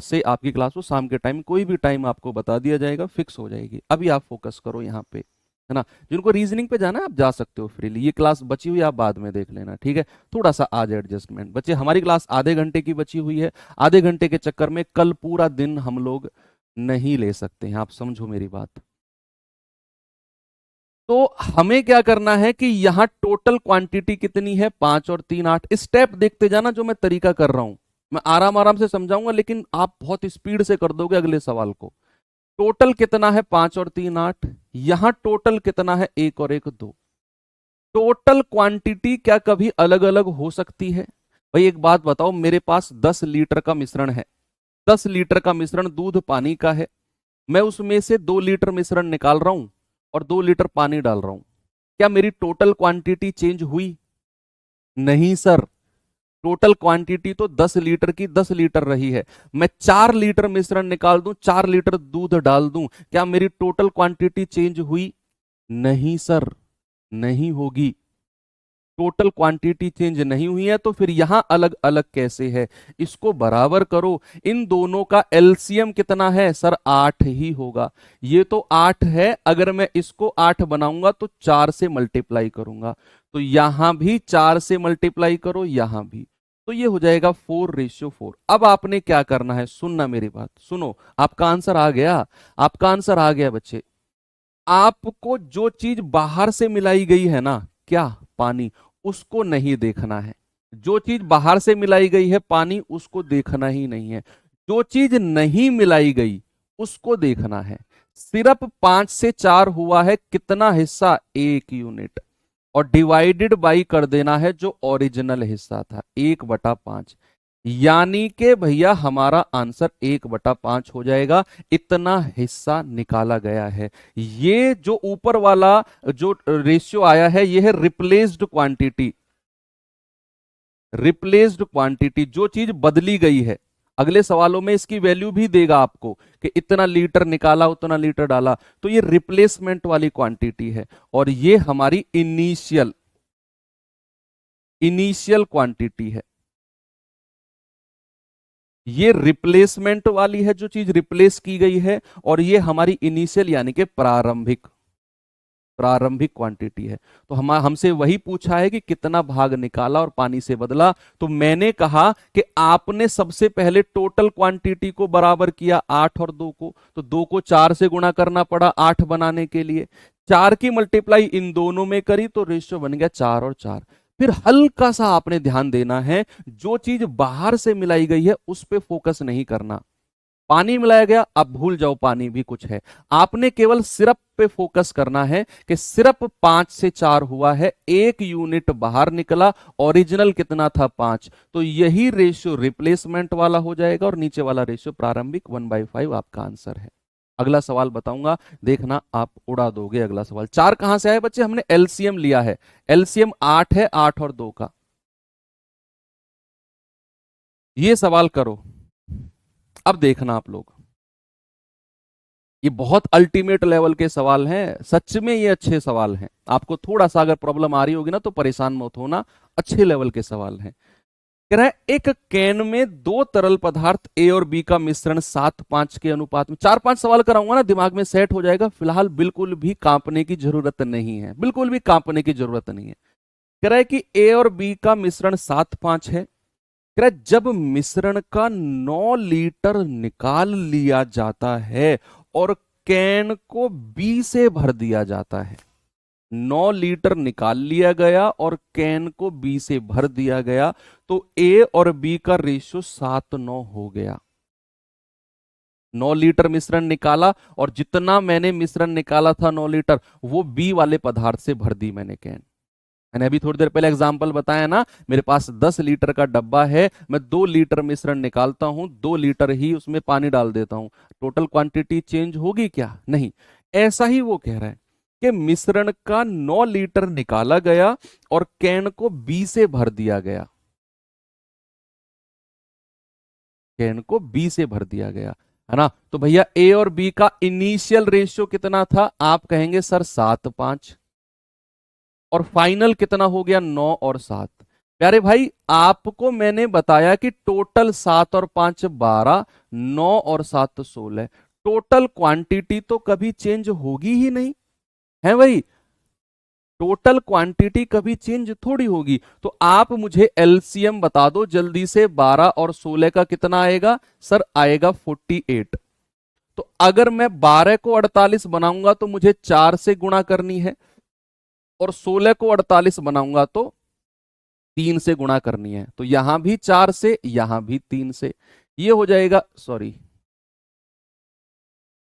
से आपकी क्लास वो शाम के टाइम, कोई भी टाइम आपको बता दिया जाएगा, फिक्स हो जाएगी। अभी आप फोकस करो यहाँ पे, है ना। जिनको रीजनिंग पे जाना है आप जा सकते हो फ्रीली, ये क्लास बची हुई आप बाद में देख लेना, ठीक है। थोड़ा सा आज एडजस्टमेंट बच्चे, हमारी क्लास आधे घंटे की बची हुई है, आधे घंटे के चक्कर में कल पूरा दिन हम लोग नहीं ले सकते हैं, आप समझो मेरी बात। तो हमें क्या करना है कि यहां टोटल क्वांटिटी कितनी है, 5 और 3 8। स्टेप देखते जाना जो मैं तरीका कर रहा हूं, मैं आराम आराम से समझाऊंगा, लेकिन आप बहुत स्पीड से कर दोगे अगले सवाल को। टोटल कितना है, 5 और 3 8। यहां टोटल कितना है, 1 और 1 2। टोटल क्वांटिटी क्या कभी अलग अलग हो सकती है? भाई एक बात बताओ, मेरे पास 10 लीटर का मिश्रण है, 10 लीटर का मिश्रण दूध पानी का है, मैं उसमें से 2 लीटर मिश्रण निकाल रहा हूं और 2 लीटर पानी डाल रहा हूं, क्या मेरी टोटल क्वांटिटी चेंज हुई? नहीं सर, टोटल क्वांटिटी तो 10 लीटर की 10 लीटर रही है। मैं 4 लीटर मिश्रण निकाल दूं, 4 लीटर दूध डाल दूं, क्या मेरी टोटल क्वांटिटी चेंज हुई? नहीं सर, नहीं होगी। टोटल क्वांटिटी चेंज नहीं हुई है, तो फिर यहां अलग अलग कैसे है? इसको बराबर करो, इन दोनों का एलसीएम कितना है सर, 8 ही होगा। ये तो 8 है, अगर मैं इसको 8 बनाऊंगा तो 4 से मल्टीप्लाई करूंगा, तो यहां भी 4 से मल्टीप्लाई करो, यहां भी, तो ये हो जाएगा 4:4। अब आपने क्या करना है, सुनना मेरी बात, सुनो, आपका आंसर आ गया, आपका आंसर आ गया बच्चे। आपको जो चीज बाहर से मिलाई गई है ना, क्या, पानी, उसको नहीं देखना है। जो चीज बाहर से मिलाई गई है पानी, उसको देखना ही नहीं है। जो चीज नहीं मिलाई गई उसको देखना है। सिर्फ 5 से 4 हुआ है, कितना हिस्सा, 1 यूनिट, और डिवाइडेड बाई कर देना है जो ओरिजिनल हिस्सा था, 1/5। यानी कि भैया हमारा आंसर 1/5 हो जाएगा, इतना हिस्सा निकाला गया है। ये जो ऊपर वाला जो रेशियो आया है, ये है रिप्लेस्ड क्वांटिटी, रिप्लेस्ड क्वांटिटी, जो चीज बदली गई है। अगले सवालों में इसकी वैल्यू भी देगा आपको कि इतना लीटर निकाला उतना लीटर डाला, तो ये रिप्लेसमेंट वाली क्वांटिटी है, और ये हमारी इनिशियल इनिशियल क्वांटिटी है। ये रिप्लेसमेंट वाली है, जो चीज रिप्लेस की गई है, और ये हमारी इनिशियल यानी कि प्रारंभिक प्रारंभिक क्वांटिटी है। तो हमसे वही पूछा है कि कितना भाग निकाला और पानी से बदला। तो मैंने कहा कि आपने सबसे पहले टोटल क्वांटिटी को बराबर किया 8 और 2 को, तो 2 को 4 से गुणा करना पड़ा 8 बनाने के लिए, 4 की मल्टीप्लाई इन दोनों में करी तो रेशियो बन गया 4 और 4। फिर हल्का सा आपने ध्यान देना है, जो चीज बाहर से मिलाई गई है उस पर फोकस नहीं करना। पानी मिलाया गया, अब भूल जाओ पानी भी कुछ है, आपने केवल सिरप पे फोकस करना है कि सिर्फ 5 से 4 हुआ है, 1 यूनिट बाहर निकला, ओरिजिनल कितना था 5, तो यही रेशियो रिप्लेसमेंट वाला हो जाएगा, और नीचे वाला रेशियो प्रारंभिक 1/5 आपका आंसर है। अगला सवाल बताऊंगा, देखना आप उड़ा दोगे। अगला सवाल 4 कहां से आए बच्चे, हमने एलसीएम लिया है, एलसीएम 8 है, 8 और 2 का। ये सवाल करो, अब देखना आप लोग, ये बहुत अल्टीमेट लेवल के सवाल हैं, सच में ये अच्छे सवाल हैं। आपको थोड़ा सा अगर प्रॉब्लम आ रही होगी ना तो परेशान मत होना, अच्छे लेवल के सवाल हैं। कह रहा है एक कैन में 2 तरल पदार्थ ए और बी का मिश्रण 7:5 के अनुपात में, 4-5 सवाल कराऊंगा ना, दिमाग में सेट हो जाएगा। फिलहाल बिल्कुल भी कांपने की जरूरत नहीं है, बिल्कुल भी कांपने की जरूरत नहीं है। कह रहा है कि ए और बी का मिश्रण 7:5 है, कह रहा है जब मिश्रण का 9 लीटर निकाल लिया जाता है और कैन को बी से भर दिया जाता है, 9 लीटर निकाल लिया गया और कैन को बी से भर दिया गया, तो ए और बी का रेशियो 7:9 हो गया। 9 लीटर मिश्रण निकाला और जितना मैंने मिश्रण निकाला था 9 लीटर, वो बी वाले पदार्थ से भर दी मैंने कैन। मैंने अभी थोड़ी देर पहले एग्जांपल बताया ना, मेरे पास 10 लीटर का डब्बा है, मैं 2 लीटर मिश्रण निकालता हूं, 2 लीटर ही उसमें पानी डाल देता हूं, टोटल क्वांटिटी चेंज होगी क्या? नहीं। ऐसा ही वो कह रहा है कि मिश्रण का 9 लीटर निकाला गया और कैन को बी से भर दिया गया, कैन को बी से भर दिया गया, है ना। तो भैया ए और बी का इनिशियल रेशियो कितना था? आप कहेंगे सर 7:5, और फाइनल कितना हो गया? 9 और 7। प्यारे भाई, आपको मैंने बताया कि टोटल 7 और 5 12, 9 और 7 16, टोटल क्वांटिटी तो कभी चेंज होगी ही नहीं, है भाई। टोटल क्वांटिटी कभी चेंज थोड़ी होगी। तो आप मुझे एलसीएम बता दो जल्दी से, 12 और 16 का कितना आएगा? सर आएगा 48। तो अगर मैं 12 को 48 बनाऊंगा तो मुझे 4 से गुणा करनी है, और 16 को 48 बनाऊंगा तो 3 से गुणा करनी है। तो यहां भी 4 से, यहां भी 3 से, ये हो जाएगा, सॉरी,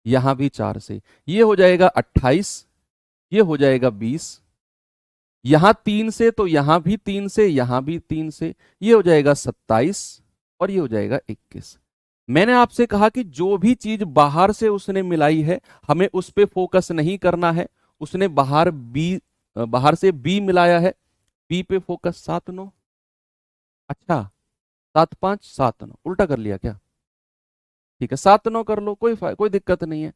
यहां भी 4 से, ये हो जाएगा 28, ये हो जाएगा 20, यहां 3 से तो यहां भी 3 से, यहां भी 3 से, ये हो जाएगा 27, और ये हो जाएगा 21। मैंने आपसे कहा कि जो भी चीज बाहर से उसने मिलाई है, हमें उस पर फोकस नहीं करना है। उसने बाहर से बी मिलाया है, बी पे फोकस। 7:9, अच्छा, 7:5 7:9, उल्टा कर लिया क्या? ठीक है, 7:9 कर लो, कोई दिक्कत नहीं है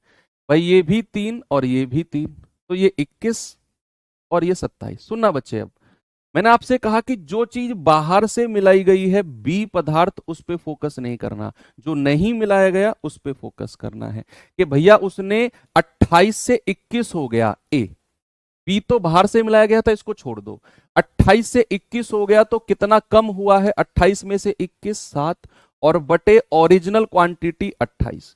भाई। ये भी 3 और ये भी 3, तो ये 21 और ये 27। सुनना बच्चे, अब मैंने आपसे कहा कि जो चीज बाहर से मिलाई गई है बी पदार्थ, उस पे फोकस नहीं करना, जो नहीं मिलाया गया उस पे फोकस करना है। कि भैया उसने 28 से 21 हो गया ए, बी तो बाहर से मिलाया गया था, इसको छोड़ दो। 28 से 21 हो गया तो कितना कम हुआ है? 28 में से 21, 7, और बटे ओरिजिनल क्वांटिटी 28,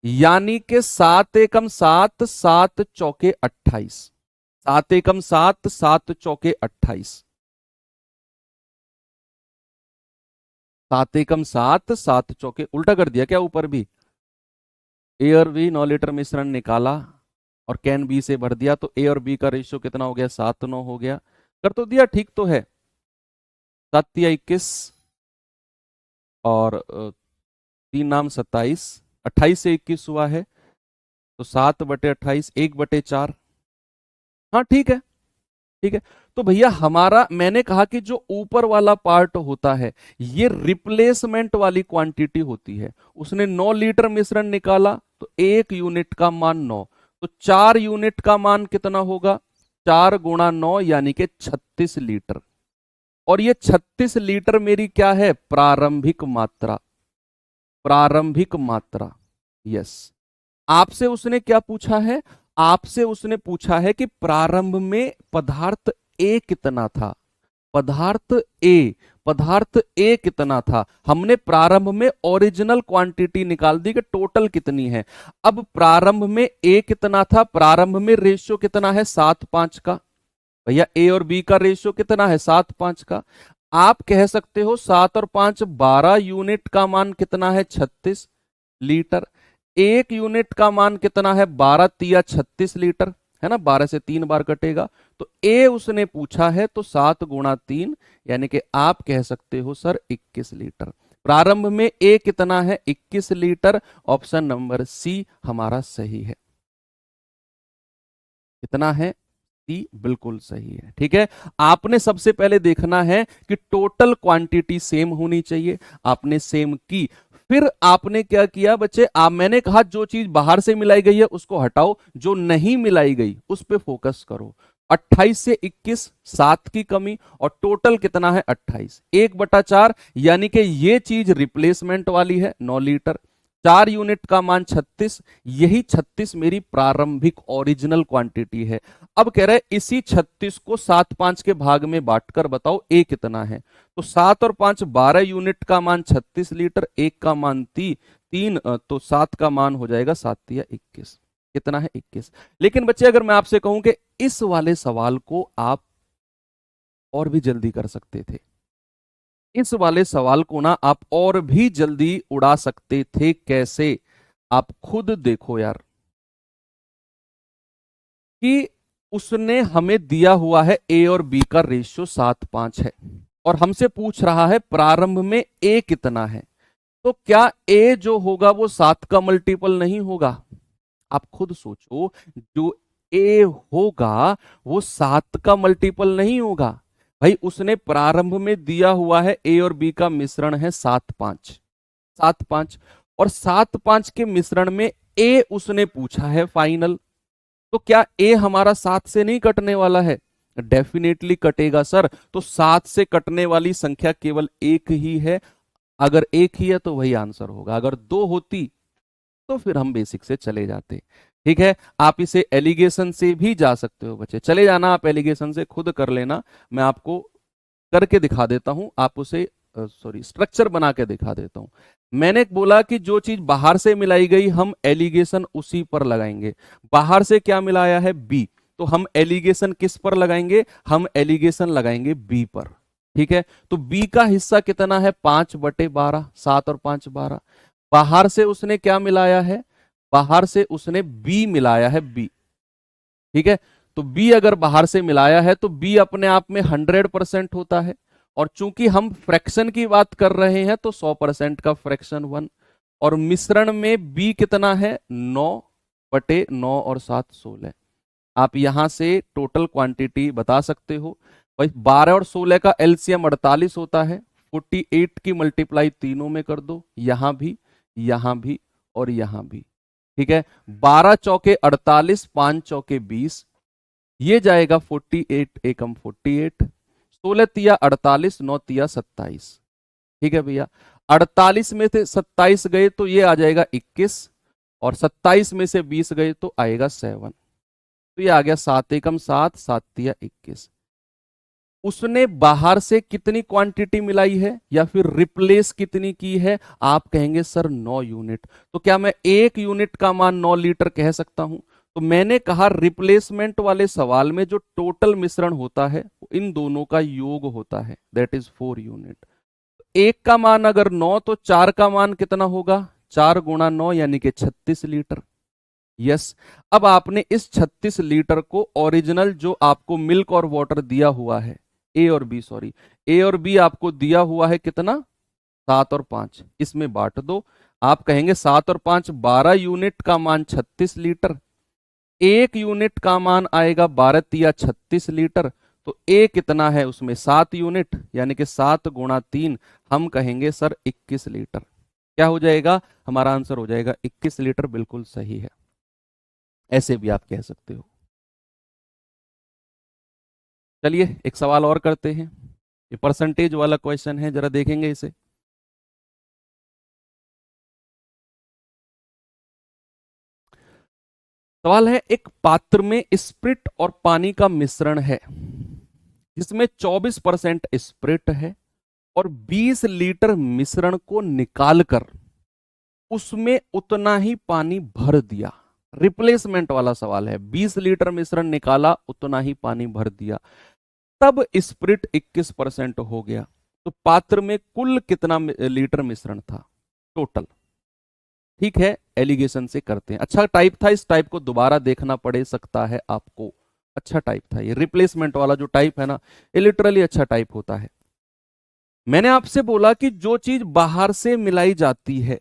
यानी कि 7 एकम 7, 7 चौके 28, 7 एकम 7, 7 चौके 28, 7 एकम 7, 7 चौके, उल्टा कर दिया क्या ऊपर भी? ए और बी 9 लीटर मिश्रण निकाला और कैन बी से भर दिया, तो ए और बी का रेशियो कितना हो गया? 7:9 हो गया। कर तो दिया, ठीक तो है। 7 या 21 और 3 नाम 27, 28 से 21 हुआ है, तो 7/28, 1/4। हाँ ठीक है, ठीक है। तो भैया हमारा, मैंने कहा कि जो ऊपर वाला पार्ट होता है ये रिप्लेसमेंट वाली क्वांटिटी होती है। उसने 9 लीटर मिश्रण निकाला तो 1 यूनिट का मान 9, तो 4 यूनिट का मान कितना होगा? 4 × 9 यानी कि 36 लीटर। और ये 36 लीटर मेरी क्या है? प्रारंभिक मात्रा, प्रारंभिक मात्रा। यस। आपसे उसने क्या पूछा है? आपसे उसने पूछा है कि प्रारंभ में पदार्थ ए कितना था। पदार्थ ए कितना था? हमने प्रारंभ में ओरिजिनल क्वांटिटी निकाल दी कि टोटल कितनी है। अब प्रारंभ में ए कितना था? प्रारंभ में रेशियो कितना है? 7:5 का। भैया ए और बी का रेशियो कितना है? 7:5 का। आप कह सकते हो 7 और 5 12 यूनिट का मान कितना है? 36 लीटर। 1 यूनिट का मान कितना है? 12 तिया 36 लीटर, है ना। 12 से 3 बार कटेगा, तो ए उसने पूछा है तो 7 × 3, यानी कि आप कह सकते हो सर 21 लीटर। प्रारंभ में ए कितना है? 21 लीटर। ऑप्शन नंबर सी हमारा सही है। कितना है? सी बिल्कुल सही है। ठीक है, आपने सबसे पहले देखना है कि टोटल क्वांटिटी सेम होनी चाहिए, आपने सेम की। फिर आपने क्या किया बच्चे? मैंने कहा जो चीज बाहर से मिलाई गई है उसको हटाओ, जो नहीं मिलाई गई उस पे फोकस करो। 28 से 21, 7 की कमी, और टोटल कितना है? 28, 1/4, यानी कि ये चीज रिप्लेसमेंट वाली है 9 लीटर। 4 यूनिट का मान 36, यही 36 मेरी प्रारंभिक ओरिजिनल क्वांटिटी है। अब कह रहे इसी 36 को 7/5 के भाग में बांटकर बताओ ए कितना है। तो 7 और 5 12 यूनिट का मान 36 लीटर, 1 का मान 3, तो 7 का मान हो जाएगा 7 या 21। कितना है 21। लेकिन बच्चे अगर मैं आपसे कहूं कि इस वाले सवाल को आप और भी जल्दी कर सकते थे, इस वाले सवाल को ना आप और भी जल्दी उड़ा सकते थे, कैसे? आप खुद देखो यार, कि उसने हमें दिया हुआ है ए और बी का रेशियो 7:5 है, और हमसे पूछ रहा है प्रारंभ में ए कितना है। तो क्या ए जो होगा वो 7 का मल्टीपल नहीं होगा? आप खुद सोचो, जो ए होगा वो 7 का मल्टीपल नहीं होगा। भाई उसने प्रारंभ में दिया हुआ है ए और बी का मिश्रण है 7:5, 7:5, और 7:5 के मिश्रण में ए उसने पूछा है फाइनल। तो क्या ए हमारा 7 से नहीं कटने वाला है? डेफिनेटली कटेगा सर। तो 7 से कटने वाली संख्या केवल एक ही है। अगर एक ही है तो वही आंसर होगा, अगर दो होती तो फिर हम बेसिक से चले जाते। ठीक है, आप इसे एलिगेशन से भी जा सकते हो बच्चे, चले जाना आप एलिगेशन से, खुद कर लेना। मैं आपको करके दिखा देता हूं, आप उसे स्ट्रक्चर बना के दिखा देता हूं। मैंने बोला कि जो चीज बाहर से मिलाई गई हम एलिगेशन उसी पर लगाएंगे। बाहर से क्या मिलाया है? बी, तो हम एलिगेशन किस पर लगाएंगे? हम एलिगेशन लगाएंगे बी पर। ठीक है, तो बी का हिस्सा कितना है? 5/12, 7 और 5 12। बाहर से उसने क्या मिलाया है? बाहर से उसने बी मिलाया है, बी। ठीक है, तो बी अगर बाहर से मिलाया है तो बी अपने आप में 100% होता है, और चूंकि हम फ्रैक्शन की बात कर रहे हैं तो 100% का फ्रैक्शन 1। और मिश्रण में बी कितना है? 9/9 और 7 16। आप यहां से टोटल क्वांटिटी बता सकते हो। भाई 12 और 16 का एलसीएम 48 होता है। 48 की मल्टीप्लाई तीनों में कर दो, यहां भी, यहां भी और यहां भी। ठीक है, 12 चौके 48, 5 चौके 20, ये जाएगा 48 एकम 48, 16 तिया 48, 9 तिया 27। ठीक है भैया, 48 में से 27 गए तो ये आ जाएगा 21, और 27 में से 20 गए तो आएगा 7। तो ये आ गया 7 एकम 7, 7 तिया 21। उसने बाहर से कितनी क्वांटिटी मिलाई है या फिर रिप्लेस कितनी की है? आप कहेंगे सर 9 यूनिट। तो क्या मैं 1 यूनिट का मान 9 लीटर कह सकता हूं? तो मैंने कहा रिप्लेसमेंट वाले सवाल में जो टोटल मिश्रण होता है इन दोनों का योग होता है, दैट इज 4 यूनिट। एक का मान अगर 9 तो 4 का मान कितना होगा? 4 गुणा 9 यानी कि 36 लीटर। यस, अब आपने इस 36 लीटर को ओरिजिनल जो आपको मिल्क और वाटर दिया हुआ है, ए और बी, सॉरी, ए और बी आपको दिया हुआ है कितना? 7 और 5, इसमें बांट दो। आप कहेंगे 7 और 5 12 यूनिट का मान 36 लीटर। 1 यूनिट का मान आएगा 12 तिया 36 लीटर। तो ए कितना है उसमें? 7 यूनिट, यानी कि 7 गुणा 3, हम कहेंगे सर 21 लीटर। क्या हो जाएगा? हमारा आंसर हो जाएगा 21 लीटर, बिल्कुल सही है। ऐसे भी आप कह सकते हो। चलिए एक सवाल और करते हैं, ये परसेंटेज वाला क्वेश्चन है, जरा देखेंगे इसे। सवाल है, एक पात्र में स्प्रिट और पानी का मिश्रण है जिसमें 24% स्प्रिट है, और 20 लीटर मिश्रण को निकालकर उसमें उतना ही पानी भर दिया। रिप्लेसमेंट वाला सवाल है, 20 लीटर मिश्रण निकाला, उतना ही पानी भर दिया, तब स्प्रिट 21% हो गया। तो पात्र में कुल कितना लीटर मिश्रण था टोटल? ठीक है, एलिगेशन से करते हैं। अच्छा टाइप था, इस टाइप को दोबारा देखना पड़े सकता है आपको। अच्छा टाइप था ये, रिप्लेसमेंट वाला जो टाइप है ना, ये लिटरली अच्छा टाइप होता है। मैंने आपसे बोला कि जो चीज बाहर से मिलाई जाती है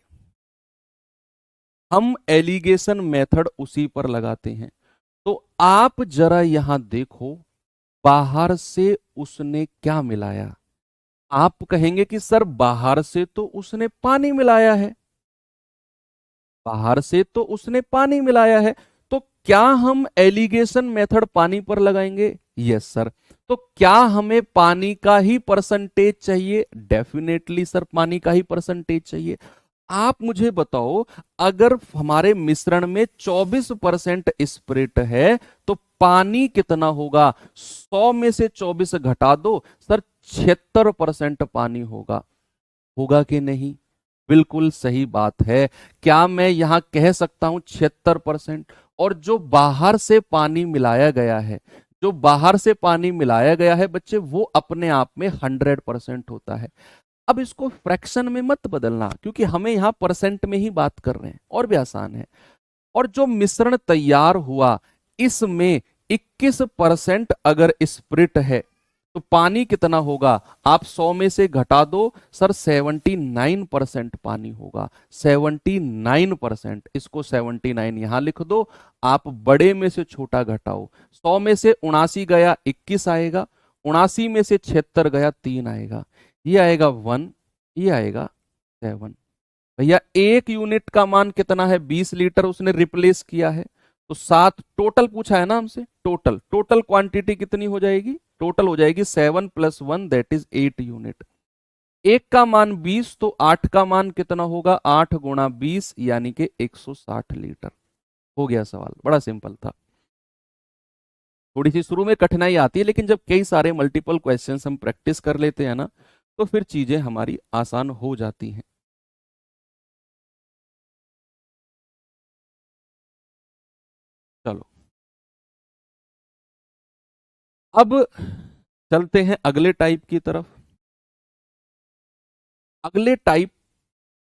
हम एलिगेशन मेथड उसी पर लगाते हैं। तो आप जरा यहां देखो, बाहर से उसने क्या मिलाया? आप कहेंगे कि सर बाहर से तो उसने पानी मिलाया है, बाहर से तो उसने पानी मिलाया है, तो क्या हम एलिगेशन मेथड पानी पर लगाएंगे? Yes sir. तो क्या हमें पानी का ही परसेंटेज चाहिए? डेफिनेटली सर, पानी का ही परसेंटेज चाहिए। आप मुझे बताओ, अगर हमारे मिश्रण में 24% स्प्रिट है तो पानी कितना होगा? 100 में से 24 घटा दो सर, 76% पानी होगा। होगा कि नहीं? बिल्कुल सही बात है। क्या मैं यहां कह सकता हूं 76%? और जो बाहर से पानी मिलाया गया है, जो बाहर से पानी मिलाया गया है बच्चे, वो अपने आप में 100% होता है। अब इसको फ्रैक्शन में मत बदलना, क्योंकि हमें यहां परसेंट में ही बात कर रहे हैं, और भी आसान है। और जो मिश्रण तैयार हुआ, इसमें 21% अगर स्प्रिट है, तो पानी कितना होगा? आप 100 में से घटा दो सर, 79% पानी होगा। 79%, इसको 79 यहां लिख दो। आप बड़े में से छोटा घटाओ, 100 में से 79 गया 21 आएगा, 79 में से 76 गया 3 आएगा, ये आएगा 1, ये आएगा 7। भैया 1 यूनिट का मान कितना है? 20 लीटर उसने रिप्लेस किया है, तो 7 टोटल पूछा है ना हमसे। टोटल टोटल क्वांटिटी कितनी हो जाएगी? टोटल हो जाएगी 7 + 1 दैट इज 8 यूनिट। एक का मान 20, तो 8 का मान कितना होगा? 8 गुणा 20 यानी कि 160 लीटर। हो गया सवाल, बड़ा सिंपल था। थोड़ी सी शुरू में कठिनाई आती है, लेकिन जब कई सारे मल्टीपल क्वेश्चंस हम प्रैक्टिस कर लेते हैं ना, तो फिर चीजें हमारी आसान हो जाती हैं। चलो, अब चलते हैं अगले टाइप की तरफ। अगले टाइप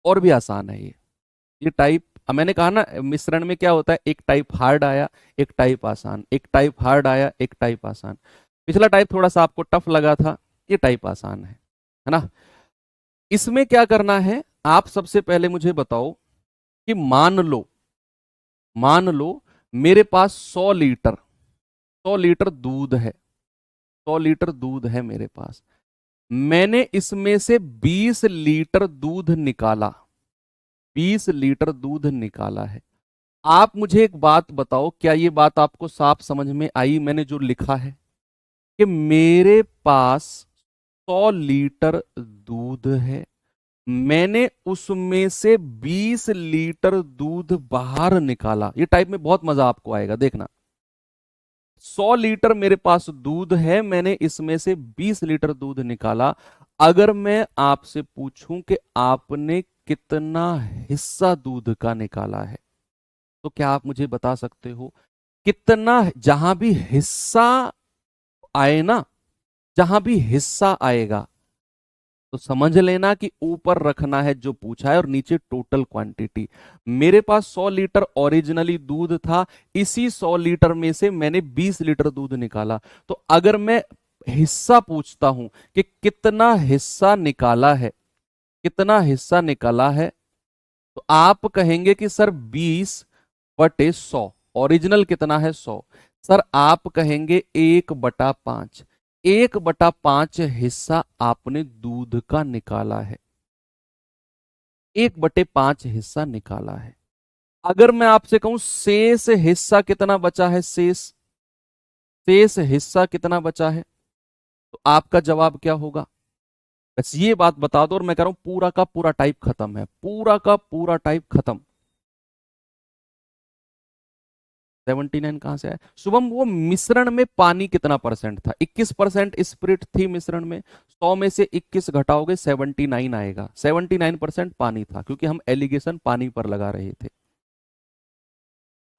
और भी आसान है ये टाइप। अब मैंने कहा ना, मिश्रण में क्या होता है, एक टाइप हार्ड आया, एक टाइप आसान, एक टाइप हार्ड आया, एक टाइप आसान। पिछला टाइप थोड़ा सा आपको टफ लगा था, ये टाइप आसान है ना। इसमें क्या करना है, आप सबसे पहले मुझे बताओ कि मान लो मेरे पास 100 लीटर, 100 लीटर दूध है, 100 लीटर दूध है मेरे पास। मैंने इसमें से 20 लीटर दूध निकाला, 20 लीटर दूध निकाला है। आप मुझे एक बात बताओ, क्या ये बात आपको साफ समझ में आई? मैंने जो लिखा है कि मेरे पास 100 लीटर दूध है, मैंने उसमें से 20 लीटर दूध बाहर निकाला। ये टाइप में बहुत मजा आपको आएगा, देखना। 100 लीटर मेरे पास दूध है, मैंने इसमें से 20 लीटर दूध निकाला। अगर मैं आपसे पूछूं कि आपने कितना हिस्सा दूध का निकाला है, तो क्या आप मुझे बता सकते हो कितना? जहां भी हिस्सा आए ना, जहां भी हिस्सा आएगा, तो समझ लेना कि ऊपर रखना है जो पूछा है और नीचे टोटल क्वांटिटी। मेरे पास 100 लीटर ओरिजिनली दूध था, इसी 100 लीटर में से मैंने 20 लीटर दूध निकाला। तो अगर मैं हिस्सा पूछता हूं कि कितना हिस्सा निकाला है, कितना हिस्सा निकाला है, तो आप कहेंगे कि सर 20/100। ओरिजिनल कितना है? 100। सर आप कहेंगे 1/5, 1/5 हिस्सा आपने दूध का निकाला है, 1/5 हिस्सा निकाला है। अगर मैं आपसे कहूं शेष हिस्सा कितना बचा है, शेष हिस्सा कितना बचा है, तो आपका जवाब क्या होगा? बस ये बात बता दो और मैं कह रहा हूं पूरा का पूरा टाइप खत्म है, पूरा का पूरा टाइप खत्म। 79 कहां से आया शुभम? वो मिश्रण में पानी कितना परसेंट था? 21% स्प्रिट थी मिश्रण में, 100 में से 21 घटाओगे 79 आएगा। 79% पानी था, क्योंकि हम एलिगेशन पानी पर लगा रहे थे।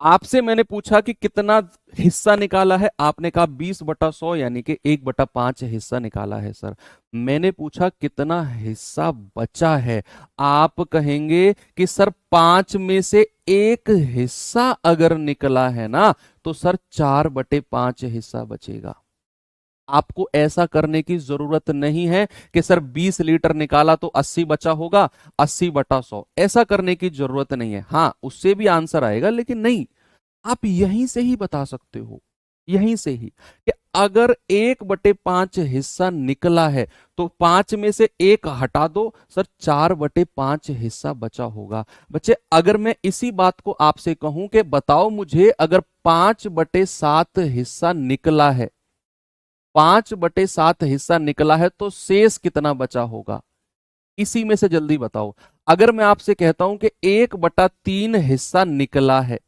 आपसे मैंने पूछा कि कितना हिस्सा निकाला है, आपने कहा 20/100 यानी कि 1/5 हिस्सा निकाला है सर। मैंने पूछा कितना हिस्सा बचा है, आप कहेंगे कि सर 5 में से 1 हिस्सा अगर निकला है ना, तो सर 4/5 हिस्सा बचेगा। आपको ऐसा करने की जरूरत नहीं है कि सर 20 लीटर निकाला तो 80 बचा होगा, 80/100, ऐसा करने की जरूरत नहीं है। हाँ, उससे भी आंसर आएगा, लेकिन नहीं, आप यहीं से ही बता सकते हो, यहीं से ही, कि अगर 1/5 हिस्सा निकला है, तो 5 में से 1 हटा दो सर, 4/5 हिस्सा बचा होगा। बच्चे, अगर मैं इसी बात को आपसे कहूं कि बताओ मुझे, अगर 5/7 हिस्सा निकला है, 5/7 हिस्सा निकला है, तो शेष कितना बचा होगा? इसी में से जल्दी बताओ। अगर मैं आपसे कहता हूं कि 1/3 हिस्सा निकला है,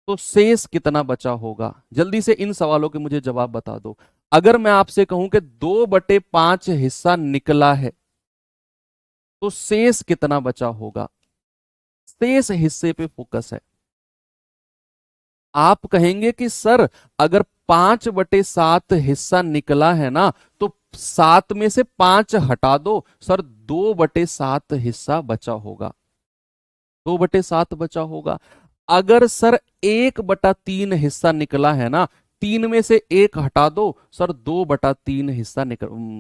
तो शेष कितना बचा होगा? जल्दी से इन सवालों के मुझे जवाब बता दो। अगर मैं आपसे कहूं कि 2/5 हिस्सा निकला है, तो शेष कितना बचा होगा, शेष हिस्से पे फोकस है। आप कहेंगे कि सर अगर 5/7 हिस्सा निकला है ना, तो 7 में से 5 हटा दो, सर 2/7 हिस्सा बचा होगा, 2/7 बचा होगा। अगर सर 1/3 हिस्सा निकला है ना, 3 में से 1 हटा दो, सर 2/3 हिस्सा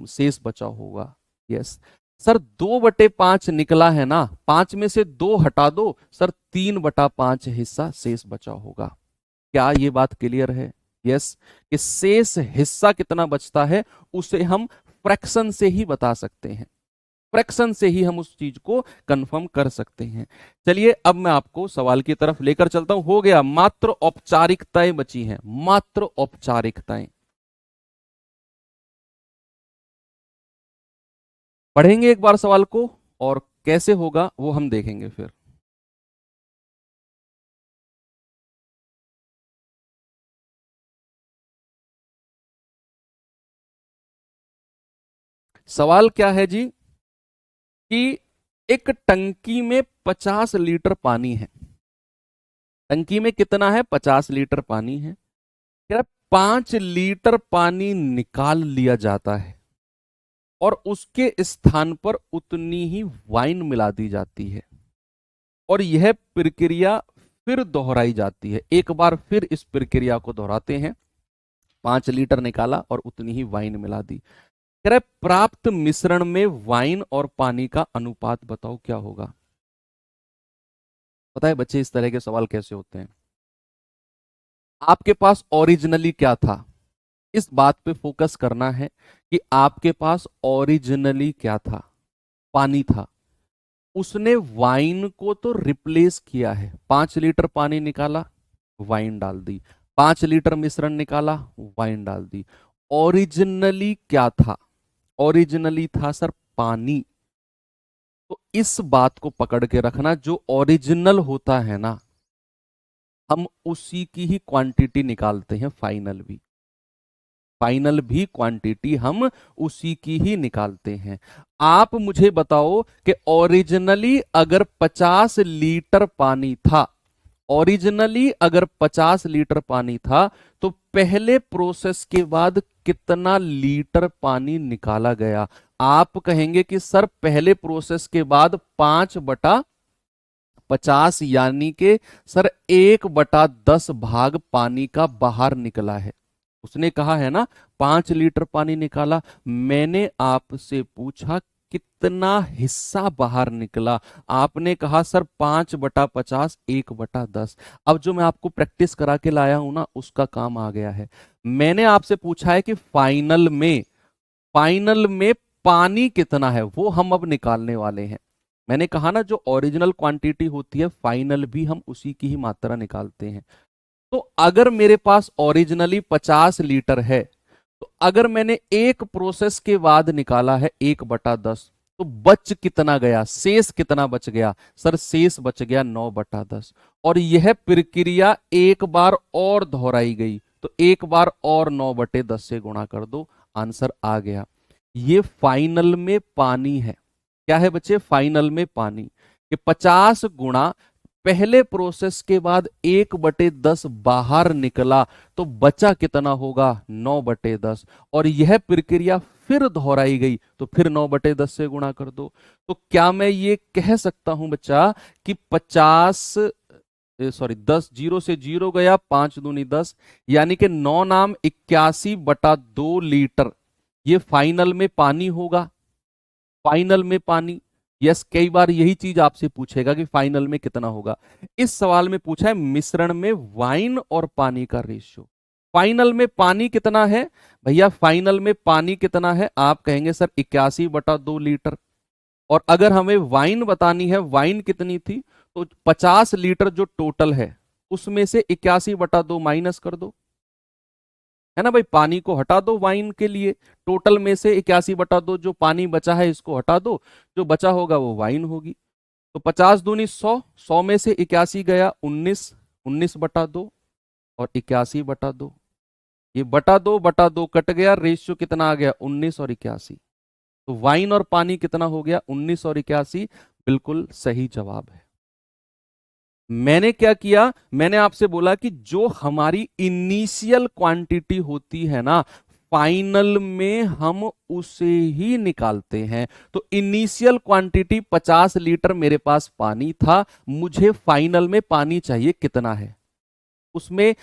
शेष बचा होगा। यस सर 2/5 निकला है ना, 5 में से 2 हटा दो, सर 3/5 हिस्सा शेष बचा होगा। क्या ये बात क्लियर है? यस कि शेष हिस्सा कितना बचता है उसे हम फ्रैक्शन से ही बता सकते हैं, फ्रैक्शन से ही हम उस चीज को कंफर्म कर सकते हैं। चलिए अब मैं आपको सवाल की तरफ लेकर चलता हूं। हो गया, मात्र औपचारिकताएं बची हैं, मात्र औपचारिकताएं। पढ़ेंगे एक बार सवाल को और कैसे होगा वो हम देखेंगे फिर। सवाल क्या है जी कि एक टंकी में 50 लीटर पानी है। टंकी में कितना है, 50 लीटर पानी है। क्या 5 लीटर पानी निकाल लिया जाता है और उसके स्थान पर उतनी ही वाइन मिला दी जाती है, और यह प्रक्रिया फिर दोहराई जाती है। एक बार फिर इस प्रक्रिया को दोहराते हैं। 5 लीटर निकाला और उतनी ही वाइन मिला दी। कह रहे प्राप्त मिश्रण में वाइन और पानी का अनुपात बताओ क्या होगा। पता है बच्चे इस तरह के सवाल कैसे होते हैं। आपके पास ओरिजिनली क्या था, इस बात पे फोकस करना है कि आपके पास ओरिजिनली क्या था, पानी था। उसने वाइन को तो रिप्लेस किया है। 5 लीटर पानी निकाला, वाइन डाल दी। 5 लीटर मिश्रण निकाला, वाइन डाल दी। ओरिजिनली क्या था, ओरिजिनली था सर पानी। तो इस बात को पकड़ के रखना, जो ओरिजिनल होता है ना, हम उसी की ही क्वांटिटी निकालते हैं फाइनल भी। फाइनल भी क्वांटिटी हम उसी की ही निकालते हैं। आप मुझे बताओ कि ओरिजिनली अगर 50 लीटर पानी था, ओरिजिनली अगर 50 लीटर पानी था, तो पहले प्रोसेस के बाद कितना लीटर पानी निकाला गया। आप कहेंगे कि सर पहले प्रोसेस के बाद 5/50 यानी कि सर 1/10 भाग पानी का बाहर निकला है। उसने कहा है ना 5 लीटर पानी निकाला, मैंने आपसे पूछा कितना हिस्सा बाहर निकला। आपने कहा सर 5/50, 1/10। अब जो मैं आपको प्रैक्टिस करा के लाया हूं ना, उसका काम आ गया है। मैंने आपसे पूछा है कि फाइनल में, फाइनल में पानी कितना है, वो हम अब निकालने वाले हैं। मैंने कहा ना जो ओरिजिनल क्वांटिटी होती है, फाइनल भी हम उसी की ही मात्रा निकालते हैं। तो अगर मेरे पास ओरिजिनली 50 लीटर है, तो अगर मैंने एक प्रोसेस के बाद निकाला है 1/10, तो बच कितना गया, शेष कितना बच गया, सर शेष बच गया 9/10। और यह प्रक्रिया एक बार और दोहराई गई, तो एक बार और 9/10 से गुणा कर दो, आंसर आ गया। ये फाइनल में पानी है। क्या है बच्चे, फाइनल में पानी। कि 50 गुणा पहले प्रोसेस के बाद 1/10 बाहर निकला, तो बचा कितना होगा, 9/10। और यह प्रक्रिया फिर दोहराई गई, तो फिर 9/10 से गुणा कर दो। तो क्या मैं ये कह सकता हूं बच्चा कि 10, 0 से 0 गया, 5 दूनी 10, यानी कि 9 नाम 81/2 लीटर ये फाइनल में पानी होगा। फाइनल में पानी, यस कई बार यही चीज आपसे पूछेगा कि फाइनल में कितना होगा। इस सवाल में पूछा है मिश्रण में वाइन और पानी का रेशियो। फाइनल में पानी कितना है भैया, फाइनल में पानी कितना है, आप कहेंगे सर 81/2 लीटर। और अगर हमें वाइन बतानी है, वाइन कितनी थी, तो 50 लीटर जो टोटल है उसमें से 81/2 माइनस कर दो, है ना भाई। पानी को हटा दो वाइन के लिए, टोटल में से 81/2 जो पानी बचा है इसको हटा दो, जो बचा होगा वो वाइन होगी। तो 50 दूनी 100, 100 में से 81 गया 19, 19/2 और 81/2। ये बटा 2 कट गया, रेशियो कितना आ गया 19 और 81। तो वाइन और पानी कितना हो गया? 19 और 81, बिल्कुल सही जवाब है। मैंने क्या किया, मैंने आपसे बोला कि जो हमारी इनिशियल क्वांटिटी होती है ना, फाइनल में हम उसे ही निकालते हैं। तो इनिशियल क्वांटिटी 50 लीटर मेरे पास पानी था, मुझे फाइनल में पानी चाहिए कितना है, उसमें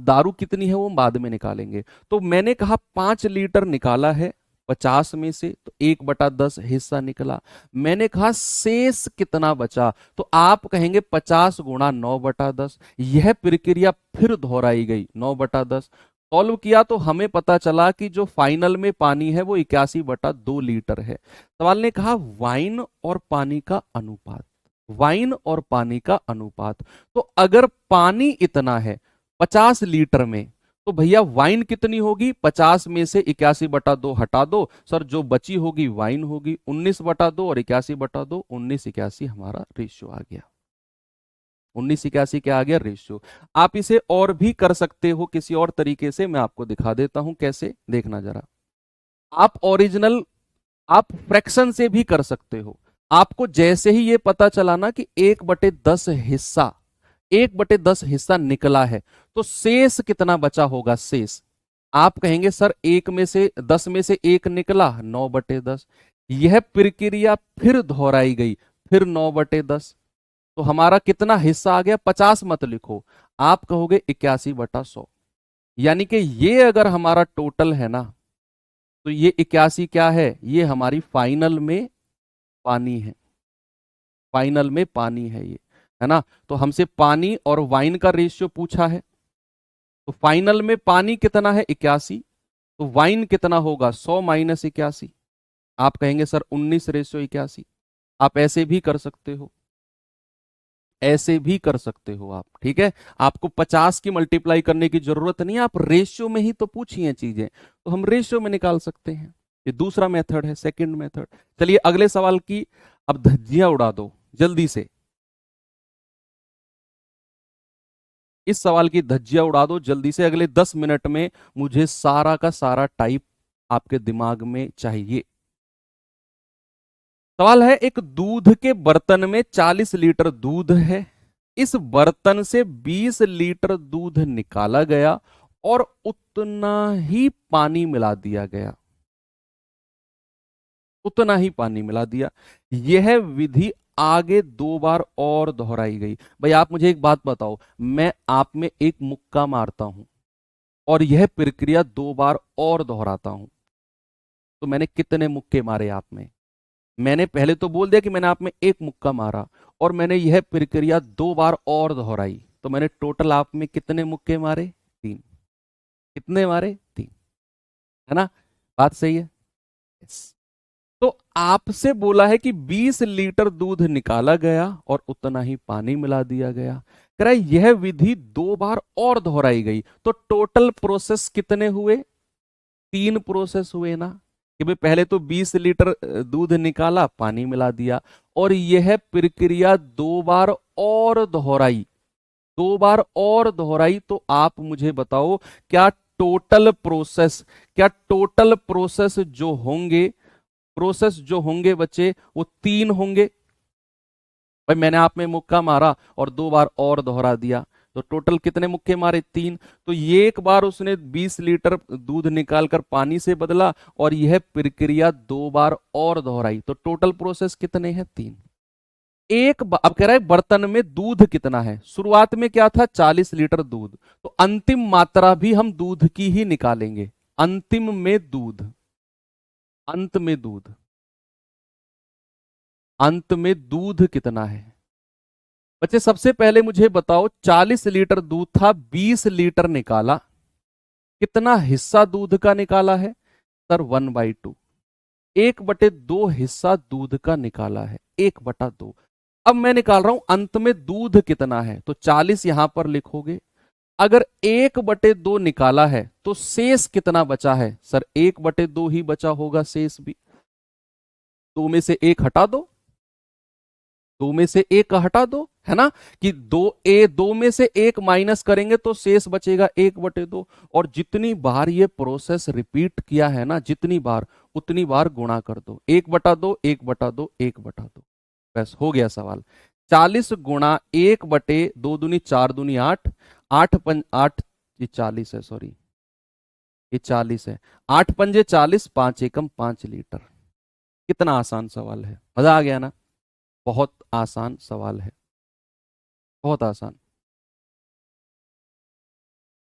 दारू कितनी है वो बाद में निकालेंगे। तो मैंने कहा 5 लीटर निकाला है 50 में से, तो 1/10 हिस्सा निकला। मैंने कहा शेष कितना बचा, तो आप कहेंगे 50 गुणा 9/10। यह प्रक्रिया फिर दोहराई गई 9/10। सॉल्व किया तो हमें पता चला कि जो फाइनल में पानी है वो 81/2 लीटर है। सवाल ने कहा वाइन और पानी का अनुपात, वाइन और पानी का अनुपात। तो अगर पानी इतना है 50 लीटर में, तो भैया वाइन कितनी होगी? 50 में से 81/2 हटा दो सर, जो बची होगी वाइन होगी। 19/2 और 81/2, 1981 हमारा रेशियो आ गया। 1981 क्या आ गया? रेशियो। आप इसे और भी कर सकते हो किसी और तरीके से, मैं आपको दिखा देता हूं कैसे, देखना जरा। आप ओरिजिनल, आप फ्रैक्शन से भी कर सकते हो। आपको जैसे ही ये पता चला ना कि 1/10 हिस्सा, 1/10 हिस्सा निकला है, तो शेष कितना बचा होगा? शेष आप कहेंगे सर 1 में से 10 में से 1 निकला, 9/10। यह प्रक्रिया फिर दोहराई गई, फिर 9/10। तो हमारा कितना हिस्सा आ गया? 50 मत लिखो, आप कहोगे 81/100। यानी कि ये अगर हमारा टोटल है ना, तो ये 81 क्या है? ये हमारी फाइनल में पानी है, फाइनल में पानी है ये, है ना। तो हमसे पानी और वाइन का रेशियो पूछा है, तो फाइनल में पानी कितना है? 81, तो वाइन कितना होगा? 100 - 81। आप कहेंगे सर 19/81। आप ऐसे भी कर सकते हो, ऐसे भी कर सकते हो आप, ठीक है। आपको 50 की मल्टीप्लाई करने की जरूरत नहीं है, आप रेशियो में ही तो पूछी हैं चीजें, तो हम रेशियो में निकाल सकते हैं। ये दूसरा मेथड है, सेकंड मेथड। चलिए अगले सवाल की अब धज्जियां उड़ा दो जल्दी से, इस सवाल की धज्जियां उड़ा दो जल्दी से। अगले 10 मिनट में मुझे सारा का सारा टाइप आपके दिमाग में चाहिए। सवाल है, एक दूध के बर्तन में 40 लीटर दूध है, इस बर्तन से 20 लीटर दूध निकाला गया और उतना ही पानी मिला दिया गया, उतना ही पानी मिला दिया। यह विधि आगे 2 बार और दोहराई गई। भाई आप मुझे एक बात बताओ, मैं आप में एक मुक्का मारता हूं और यह प्रक्रिया 2 बार और दोहराता हूं, तो मैंने कितने मुक्के मारे आप में? मैंने पहले तो बोल दिया कि मैंने आप में एक मुक्का मारा, और मैंने यह प्रक्रिया 2 बार और दोहराई, तो मैंने टोटल आप में कितने मुक्के मारे? 3। कितने मारे? 3, है ना। बात सही है। yes. तो आपसे बोला है कि 20 लीटर दूध निकाला गया और उतना ही पानी मिला दिया गया। कह रहा है यह विधि 2 बार और दोहराई गई, तो टोटल प्रोसेस कितने हुए? 3 प्रोसेस हुए ना, कि भाई पहले तो 20 लीटर दूध निकाला, पानी मिला दिया, और यह प्रक्रिया 2 बार और दोहराई, 2 बार और दोहराई। तो आप मुझे बताओ क्या टोटल प्रोसेस, क्या टोटल प्रोसेस जो होंगे, प्रोसेस जो होंगे बच्चे वो 3 होंगे। भाई मैंने आप में मुक्का मारा और 2 बार और दोहरा दिया, तो टोटल कितने मुक्के मारे? 3। तो ये एक बार उसने 20 लीटर दूध निकालकर पानी से बदला और यह प्रक्रिया 2 बार और दोहराई, तो टोटल प्रोसेस कितने हैं? 3। अब कह रहा है बर्तन में दूध कितना है। शुरुआत में क्या था? 40 लीटर दूध, तो अंतिम मात्रा भी हम दूध की ही निकालेंगे। अंतिम में दूध, अंत में दूध, अंत में दूध कितना है? बच्चे सबसे पहले मुझे बताओ, 40 लीटर दूध था, 20 लीटर निकाला, कितना हिस्सा दूध का निकाला है? सर 1/2, 1/2 हिस्सा दूध का निकाला है, 1/2। अब मैं निकाल रहा हूं अंत में दूध कितना है, तो 40 यहां पर लिखोगे। अगर 1/2 निकाला है तो शेष कितना बचा है? सर 1/2 ही बचा होगा, शेष भी। 2 में से 1 हटा दो, 2 में से 1 हटा दो, है ना, कि दो में से एक माइनस करेंगे तो शेष बचेगा 1/2। और जितनी बार ये प्रोसेस रिपीट किया है ना, जितनी बार उतनी बार गुणा कर दो, 1/2, 1/2, 1/2। बस हो गया सवाल। 40 गुणा 1/2 दूनी 4 दूनी 8, 8 ये 40 है, सॉरी ये 40 है, 8 पंजे 40, 5 एकम 5 लीटर। कितना आसान सवाल है, मजा आ गया ना। बहुत आसान सवाल है, बहुत आसान।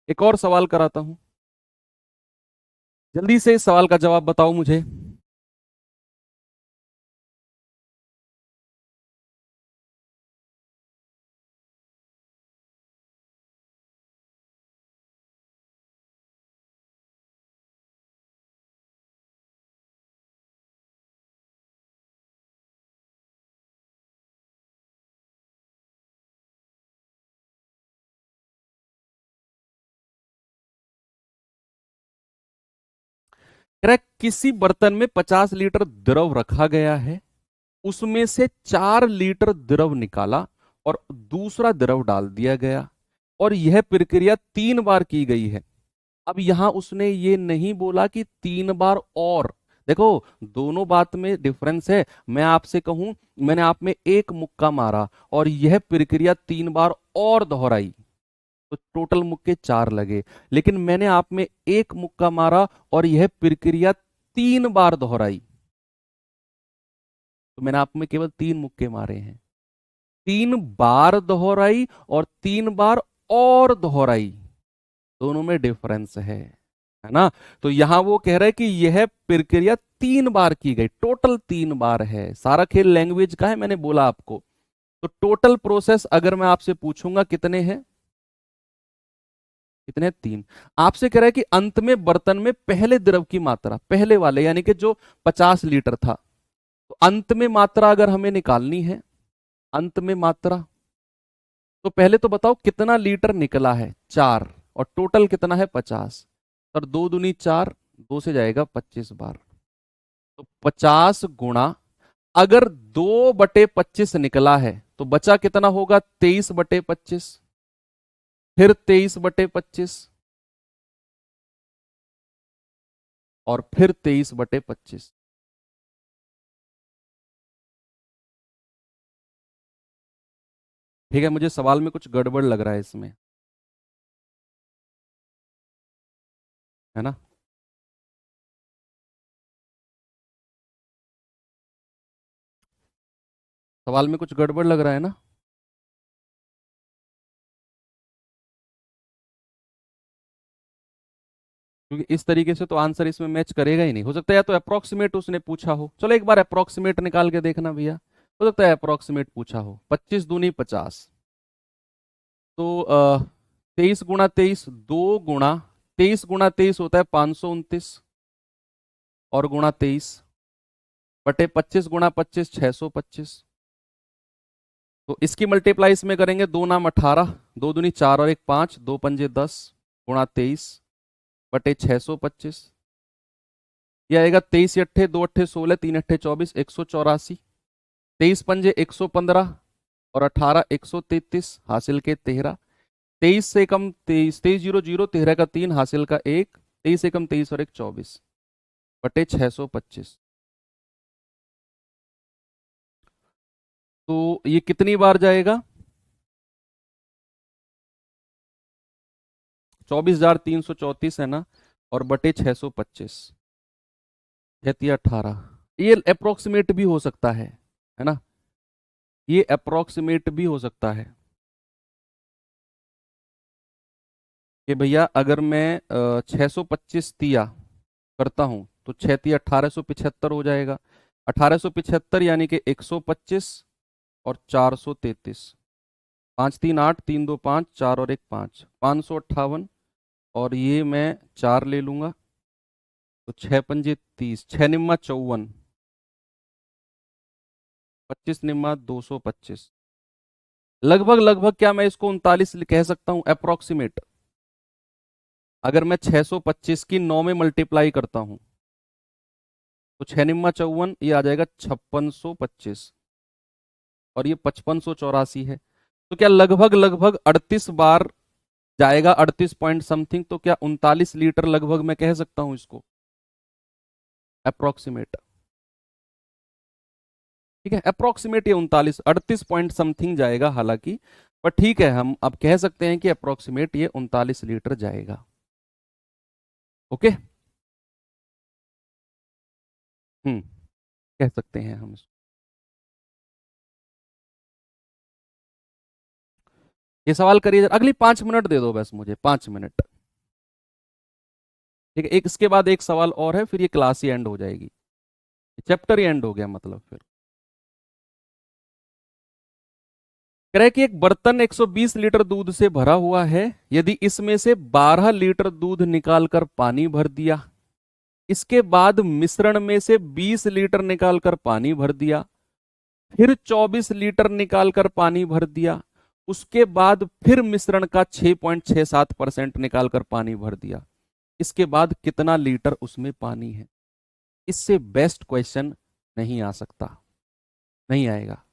एक और सवाल कराता हूं, जल्दी से इस सवाल का जवाब बताओ मुझे। कह रहा है, किसी बर्तन में 50 लीटर द्रव रखा गया है, उसमें से 4 लीटर द्रव निकाला और दूसरा द्रव डाल दिया गया, और यह प्रक्रिया 3 बार की गई है। अब यहां उसने ये नहीं बोला कि 3 बार और। देखो, दोनों बात में डिफरेंस है। मैं आपसे कहूं, मैंने आप में एक मुक्का मारा और यह प्रक्रिया 3 बार और दोहराई, तो टोटल मुक्के 4 लगे। लेकिन मैंने आप में एक मुक्का मारा और यह प्रक्रिया 3 बार दोहराई, तो मैंने आप में केवल 3 मुक्के मारे हैं। 3 बार दोहराई और 3 बार और दोहराई, दोनों में डिफरेंस है ना। तो यहां वो कह रहा है कि यह प्रक्रिया 3 बार की गई, टोटल 3 बार है। सारा खेल लैंग्वेज का है, मैंने बोला आपको। तो टोटल प्रोसेस अगर मैं आपसे पूछूंगा कितने हैं, कितने? 3। आपसे कह रहा है कि अंत में बर्तन में पहले द्रव की मात्रा, पहले वाले यानी कि जो 50 लीटर था, तो अंत में मात्रा अगर हमें निकालनी है, अंत में मात्रा, तो पहले तो बताओ कितना लीटर निकला है, 4, और टोटल कितना है 50। और 2 दूनी 4, 2 से जाएगा 25 बार। तो 50 गुणा, अगर 2/25 निकला है तो बचा कितना होगा, 23/25, फिर 23/25, और फिर 23/25। ठीक है, मुझे सवाल में कुछ गड़बड़ लग रहा है इसमें, है ना। सवाल में कुछ गड़बड़ लग रहा है ना। क्योंकि इस तरीके से तो आंसर इसमें मैच करेगा ही नहीं। हो सकता है या तो अप्रोक्सीमेट उसने पूछा हो, चलो एक बार अप्रोक्सीमेट निकाल के देखना भैया। हो सकता है अप्रोक्सीमेट पूछा हो। 25 दूनी 50, तो 23 गुणा 23, 2 गुणा 23 होता है 529, और गुणा 23/25 गुणा 25, 625। तो इसकी मल्टीप्लाई इसमें करेंगे, 2 नाम 18, 2 दूनी 4 और 1 5, 2 पंजे 10, गुणा 23/625। यह आएगा 23 2 अट्ठे 16, 3 अट्ठे 24, 184। 23 पंजे 115, और 18 133, हासिल के 13। 23 से कम 23, 23 जीरो जीरो, 13 का 3, हासिल का 1। 23 से कम 23 और 1 24/625। तो ये कितनी बार जाएगा, 24,334 है ना, और बटे 625, 18। ये अप्रोक्सीमेट भी हो सकता है ना, ये अप्रोक्सीमेट भी हो सकता है कि भैया अगर मैं 625 तिया करता हूं तो 6 तिया 1875 हो जाएगा। 1875 यानी कि 125 और 433, 5 3 8, 3 2 5, 4 और 1 5, 558। और ये मैं 4 ले लूंगा, तो 6 पंजे 30, 6 निम्मा 54, 25 निम्मा 225। लगभग लगभग क्या मैं इसको 39 कह सकता हूं, अप्रोक्सीमेट। अगर मैं 625 की 9 में मल्टीप्लाई करता हूं तो 6 निम्मा 54, ये आ जाएगा 5625, और ये 5584 है। तो क्या लगभग लगभग 38 बार जाएगा, 38 पॉइंट समथिंग, तो क्या 39 लीटर लगभग मैं कह सकता हूं इसको, अप्रोक्सीमेट। ठीक है, अप्रोक्सीमेट ये 39 38 पॉइंट समथिंग जाएगा हालांकि, पर ठीक है, हम अब कह सकते हैं कि अप्रोक्सीमेट ये 39 लीटर जाएगा। ओके। हम्म, कह सकते हैं हम इसको। ये सवाल करिए, अगली 5 मिनट दे दो बस मुझे, 5 मिनट। ठीक है, एक इसके बाद एक सवाल और है, फिर ये क्लास ही एंड हो जाएगी, चैप्टर ही एंड हो गया मतलब फिर। कह रहा है कि एक बर्तन 120 लीटर दूध से भरा हुआ है, यदि इसमें से 12 लीटर दूध निकालकर पानी भर दिया, इसके बाद मिश्रण में से 20 लीटर निकालकर पानी भर दिया, फिर 24 लीटर निकालकर पानी भर दिया, उसके बाद फिर मिश्रण का 6.67% निकालकर पानी भर दिया, इसके बाद कितना लीटर उसमें पानी है। इससे बेस्ट क्वेश्चन नहीं आ सकता, नहीं आएगा,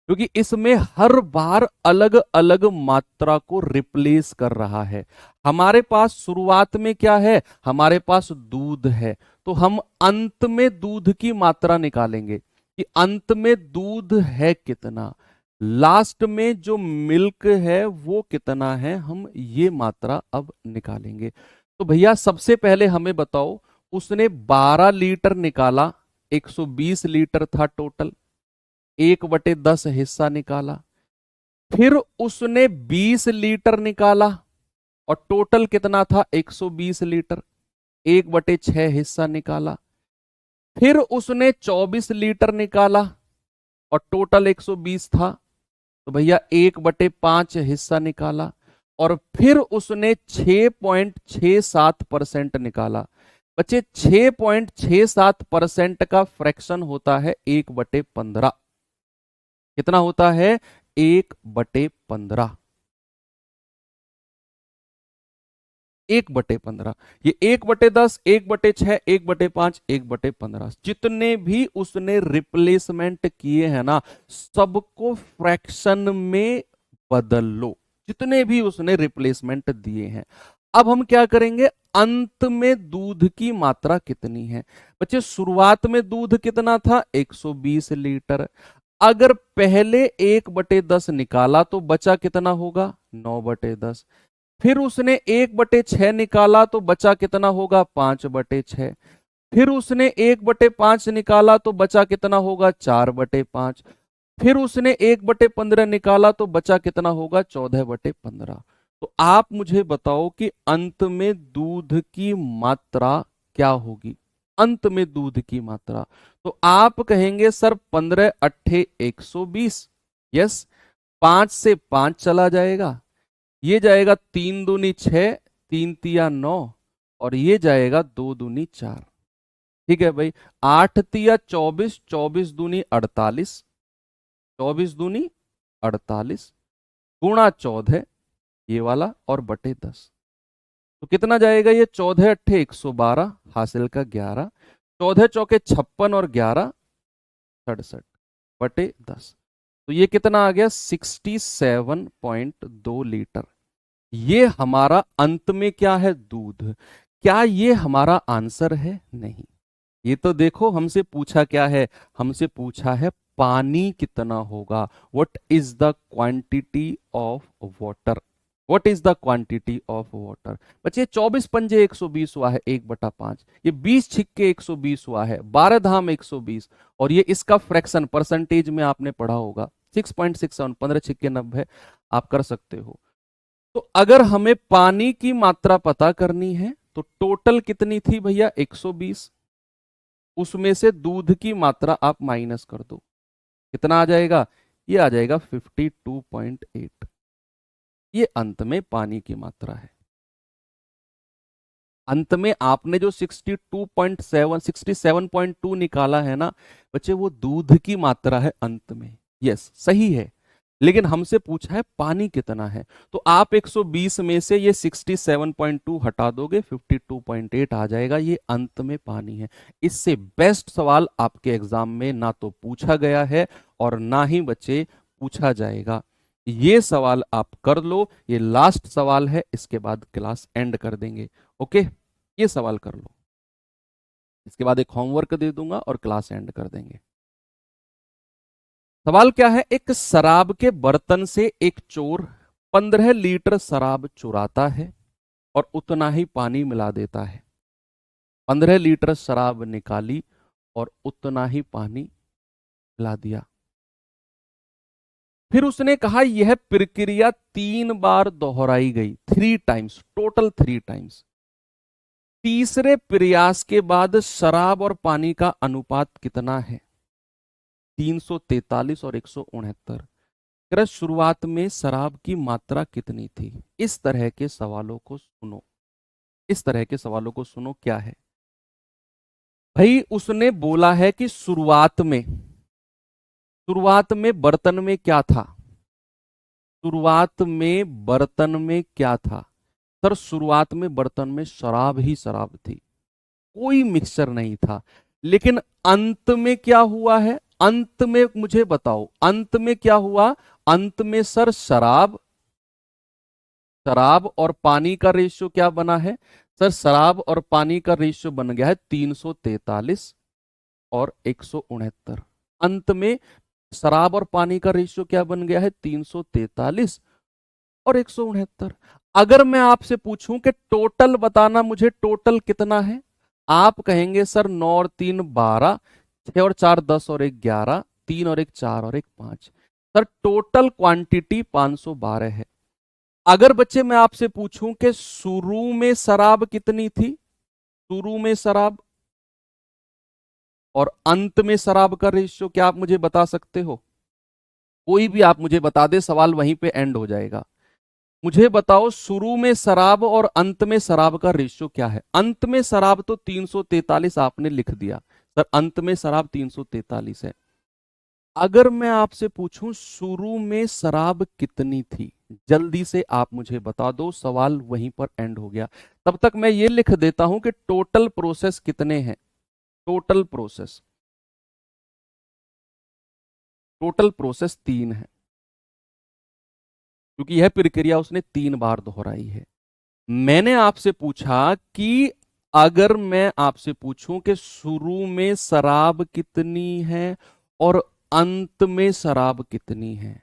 क्योंकि इसमें हर बार अलग अलग मात्रा को रिप्लेस कर रहा है। हमारे पास शुरुआत में क्या है, हमारे पास दूध है, तो हम अंत में दूध की मात्रा निकालेंगे कि अंत में दूध है कितना, लास्ट में जो मिल्क है वो कितना है, हम ये मात्रा अब निकालेंगे। तो भैया सबसे पहले हमें बताओ, उसने 12 लीटर निकाला, 120 लीटर था टोटल, 1/10 हिस्सा निकाला, फिर उसने 20 लीटर निकाला और टोटल कितना था 120 लीटर, 1/6 हिस्सा निकाला, फिर उसने 24 लीटर निकाला और टोटल 120 था, तो भैया 1/5 हिस्सा निकाला, और फिर उसने 6.67% निकाला। बच्चे 6.67% का फ्रैक्शन होता है 1/15। कितना होता है, 1/15। 1/15, ये 1/10, 1/6, 1/5, 1/15, जितने भी उसने रिप्लेसमेंट किए हैं ना, सबको फ्रैक्शन में बदल लो, जितने भी उसने रिप्लेसमेंट दिए हैं। अब हम क्या करेंगे, अंत में दूध की मात्रा कितनी है। बच्चे शुरुआत में दूध कितना था, 120 लीटर। अगर पहले 1/10 निकाला तो बचा कितना होगा, 9/10। फिर उसने 1/6 निकाला तो बचा कितना होगा, 5/6। फिर उसने 1/5 निकाला तो बचा कितना होगा, 4/5। फिर उसने 1/15 निकाला तो बचा कितना होगा, 14/15। तो आप मुझे बताओ कि अंत में दूध की मात्रा क्या होगी, अंत में दूध की मात्रा। तो आप कहेंगे सर 15 अट्ठे 120, यस, 5 से 5 चला जाएगा, ये जाएगा 3 दूनी 6, 3 तिया 9, और ये जाएगा 2 दूनी 4। ठीक है भाई, 8 तिया 24, 24 दूनी 48, 24 दूनी 48, गुणा 14 ये वाला, और बटे 10। तो कितना जाएगा ये, 14 अट्ठे 112, हासिल का 11, 14 चौके 56 और 11 67 बटे 10। तो ये कितना आ गया, 67.2 लीटर। ये हमारा अंत में क्या है, दूध। क्या ये हमारा आंसर है, नहीं। ये तो देखो हमसे पूछा क्या है, हमसे पूछा है पानी कितना होगा, what is the quantity of water, what is the quantity of water. बच्चे 24 पंजे 120 हुआ है 1/5, ये 20 छिक्के 120 हुआ है, 12 धाम 120, और ये इसका फ्रैक्शन परसेंटेज में आपने पढ़ा होगा 6.67, 15 छिक्के 90, आप कर सकते हो। तो अगर हमें पानी की मात्रा पता करनी है तो टोटल कितनी थी भैया, 120, उसमें से दूध की मात्रा आप माइनस कर दो, कितना आ जाएगा, ये आ जाएगा 52.8। ये अंत में पानी की मात्रा है। अंत में आपने जो 62.7 67.2 निकाला है ना बच्चे, वो दूध की मात्रा है अंत में, यस सही है, लेकिन हमसे पूछा है पानी कितना है। तो आप 120 में से ये 67.2 हटा दोगे, 52.8 आ जाएगा, ये अंत में पानी है। इससे बेस्ट सवाल आपके एग्जाम में ना तो पूछा गया है और ना ही बच्चे पूछा जाएगा। ये सवाल आप कर लो, ये लास्ट सवाल है, इसके बाद क्लास एंड कर देंगे। ओके, ये सवाल कर लो, इसके बाद एक होमवर्क दे दूंगा और क्लास एंड कर देंगे। सवाल क्या है? एक शराब के बर्तन से एक चोर 15 लीटर शराब चुराता है और उतना ही पानी मिला देता है। 15 लीटर शराब निकाली और उतना ही पानी मिला दिया। फिर उसने कहा यह प्रक्रिया 3 बार दोहराई गई, 3 टाइम्स, टोटल 3 टाइम्स। तीसरे प्रयास के बाद शराब और पानी का अनुपात कितना है? 343 और 169। शुरुआत में शराब की मात्रा कितनी थी? इस तरह के सवालों को सुनो, इस तरह के सवालों को सुनो। क्या है भाई? उसने बोला है कि शुरुआत में बर्तन में क्या था? शुरुआत में बर्तन में क्या था? सर शुरुआत में बर्तन में शराब ही शराब थी, कोई मिक्सचर नहीं था। लेकिन अंत में क्या हुआ है? अंत में मुझे बताओ, अंत में क्या हुआ? अंत में सर शराब और पानी का रेशियो क्या बना है? सर शराब और पानी का रेशियो बन गया है 343 और 169। अंत में शराब और पानी का रेशियो क्या बन गया है? 343 और 169। अगर मैं आपसे पूछूं कि टोटल बताना, मुझे टोटल कितना है, आप कहेंगे सर 9 और 3 12, 6 और 4 10 और 1 11, 3 और 1 4 और 1 5। सर टोटल क्वांटिटी 512 है। अगर बच्चे मैं आपसे पूछूं कि शुरू में शराब कितनी थी, शुरू में शराब और अंत में शराब का रेशियो क्या आप मुझे बता सकते हो? कोई भी आप मुझे बता दे, सवाल वहीं पे एंड हो जाएगा। मुझे बताओ शुरू में शराब और अंत में शराब का रेशियो क्या है? अंत में शराब तो 343 आपने लिख दिया, सर अंत में शराब 343 है। अगर मैं आपसे पूछूं शुरू में शराब कितनी थी, जल्दी से आप मुझे बता दो, सवाल वहीं पर एंड हो गया। तब तक मैं ये लिख देता हूं कि टोटल प्रोसेस कितने हैं। टोटल प्रोसेस 3 है, क्योंकि यह प्रक्रिया उसने 3 बार दोहराई है। मैंने आपसे पूछा कि अगर मैं आपसे पूछूं कि शुरू में शराब कितनी है और अंत में शराब कितनी है।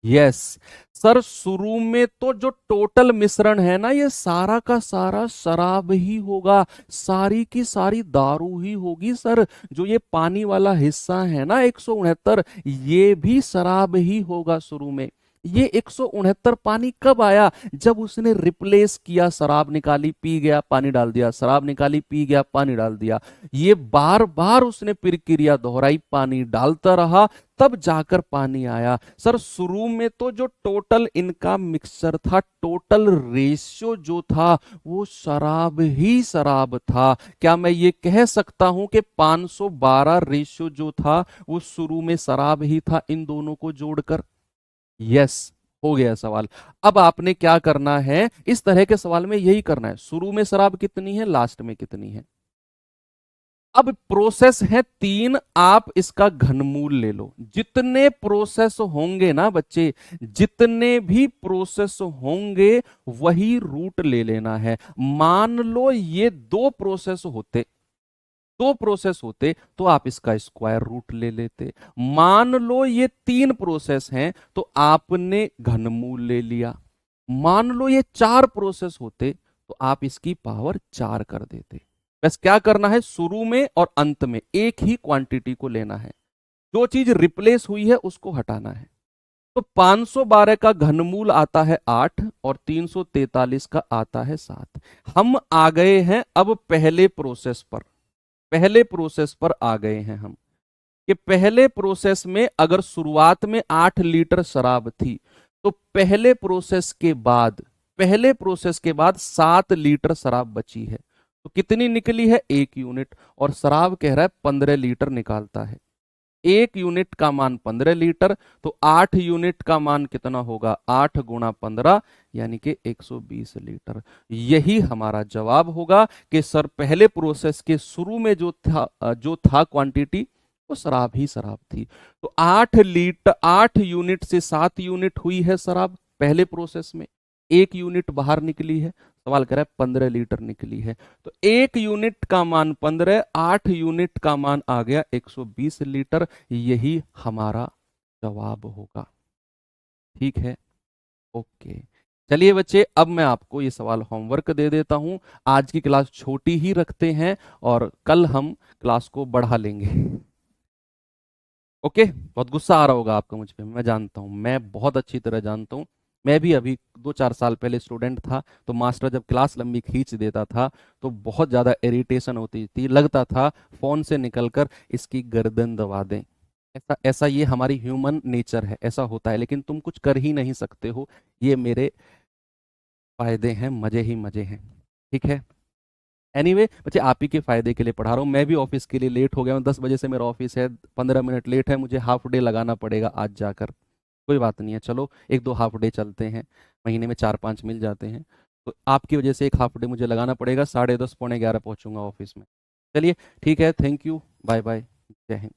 यस सर, शुरू में तो जो टोटल मिश्रण है ना, ये सारा का सारा शराब ही होगा, सारी की सारी दारू ही होगी सर। जो ये पानी वाला हिस्सा है ना 169, ये भी शराब ही होगा शुरू में। ये 169 पानी कब आया? जब उसने रिप्लेस किया, शराब निकाली पी गया पानी डाल दिया, शराब निकाली पी गया पानी डाल दिया। ये बार बार उसने प्रक्रिया दोहराई, पानी डालता रहा, तब जाकर पानी आया। सर शुरू में तो जो टोटल इनका मिक्सचर था, टोटल रेशियो जो था, वो शराब ही शराब था। क्या मैं ये कह सकता हूं कि 512 रेशियो जो था वो शुरू में शराब ही था इन दोनों को जोड़कर? यस, हो गया सवाल। अब आपने क्या करना है, इस तरह के सवाल में यही करना है, शुरू में शराब कितनी है, लास्ट में कितनी है। अब प्रोसेस है 3, आप इसका घनमूल ले लो। जितने प्रोसेस होंगे ना बच्चे, जितने भी प्रोसेस होंगे वही रूट ले लेना है। मान लो ये 2 प्रोसेस होते, 2 प्रोसेस होते तो आप इसका स्क्वायर रूट ले लेते। मान लो ये 3 प्रोसेस हैं तो आपने घनमूल ले लिया। मान लो ये 4 प्रोसेस होते तो आप इसकी पावर 4 कर देते। बस क्या करना है, शुरू में और अंत में एक ही क्वांटिटी को लेना है, जो चीज रिप्लेस हुई है उसको हटाना है। तो 512 का घनमूल आता है 8 और 343 का आता है 7। हम आ गए हैं अब पहले प्रोसेस पर, पहले प्रोसेस पर आ गए हैं हम, कि पहले प्रोसेस में अगर शुरुआत में 8 लीटर शराब थी तो पहले प्रोसेस के बाद, पहले प्रोसेस के बाद 7 लीटर शराब बची है। तो कितनी निकली है? 1 यूनिट। और शराब कह रहा है 15 लीटर निकालता है। 1 यूनिट का मान 15 लीटर, तो 8 यूनिट का मान कितना होगा? 8 गुणा 15 यानी कि 120 लीटर। यही हमारा जवाब होगा कि सर पहले प्रोसेस के शुरू में जो था क्वांटिटी वो शराब ही शराब थी। तो 8 यूनिट से 7 यूनिट हुई है शराब पहले प्रोसेस में, 1 यूनिट बाहर निकली है, सवाल कर रहा है 15 लीटर निकली है। तो 1 यूनिट का मान 15, 8 यूनिट का मान आ गया 120 लीटर। यही हमारा जवाब होगा। ठीक है, ओके। चलिए बच्चे, अब मैं आपको ये सवाल होमवर्क दे देता हूं। आज की क्लास छोटी ही रखते हैं और कल हम क्लास को बढ़ा लेंगे। ओके, बहुत गुस्सा आ रहा होगा आपका मुझ पे, मैं जानता हूँ, मैं बहुत अच्छी तरह जानता हूँ। मैं भी अभी 2-4 साल पहले स्टूडेंट था, तो मास्टर जब क्लास लंबी खींच देता था तो बहुत ज़्यादा इरिटेशन होती थी, लगता था फ़ोन से निकलकर इसकी गर्दन दबा दें। ऐसा ऐसा ये हमारी ह्यूमन नेचर है, ऐसा होता है, लेकिन तुम कुछ कर ही नहीं सकते हो। ये मेरे फायदे हैं, मज़े ही मज़े हैं। ठीक है, एनीवे बच्चे, आप ही के फायदे के लिए पढ़ा रहा हूँ। मैं भी ऑफिस के लिए लेट हो गया हूँ, 10 बजे से मेरा ऑफिस है, 15 मिनट लेट है, मुझे हाफ डे लगाना पड़ेगा आज जाकर। कोई बात नहीं है, चलो 1-2 हाफ डे चलते हैं, महीने में 4-5 मिल जाते हैं। तो आपकी वजह से एक हाफ डे मुझे लगाना पड़ेगा, 10:30 11:15 पहुंचूंगा ऑफिस में। चलिए ठीक है, थैंक यू, बाय बाय, जय हिंद।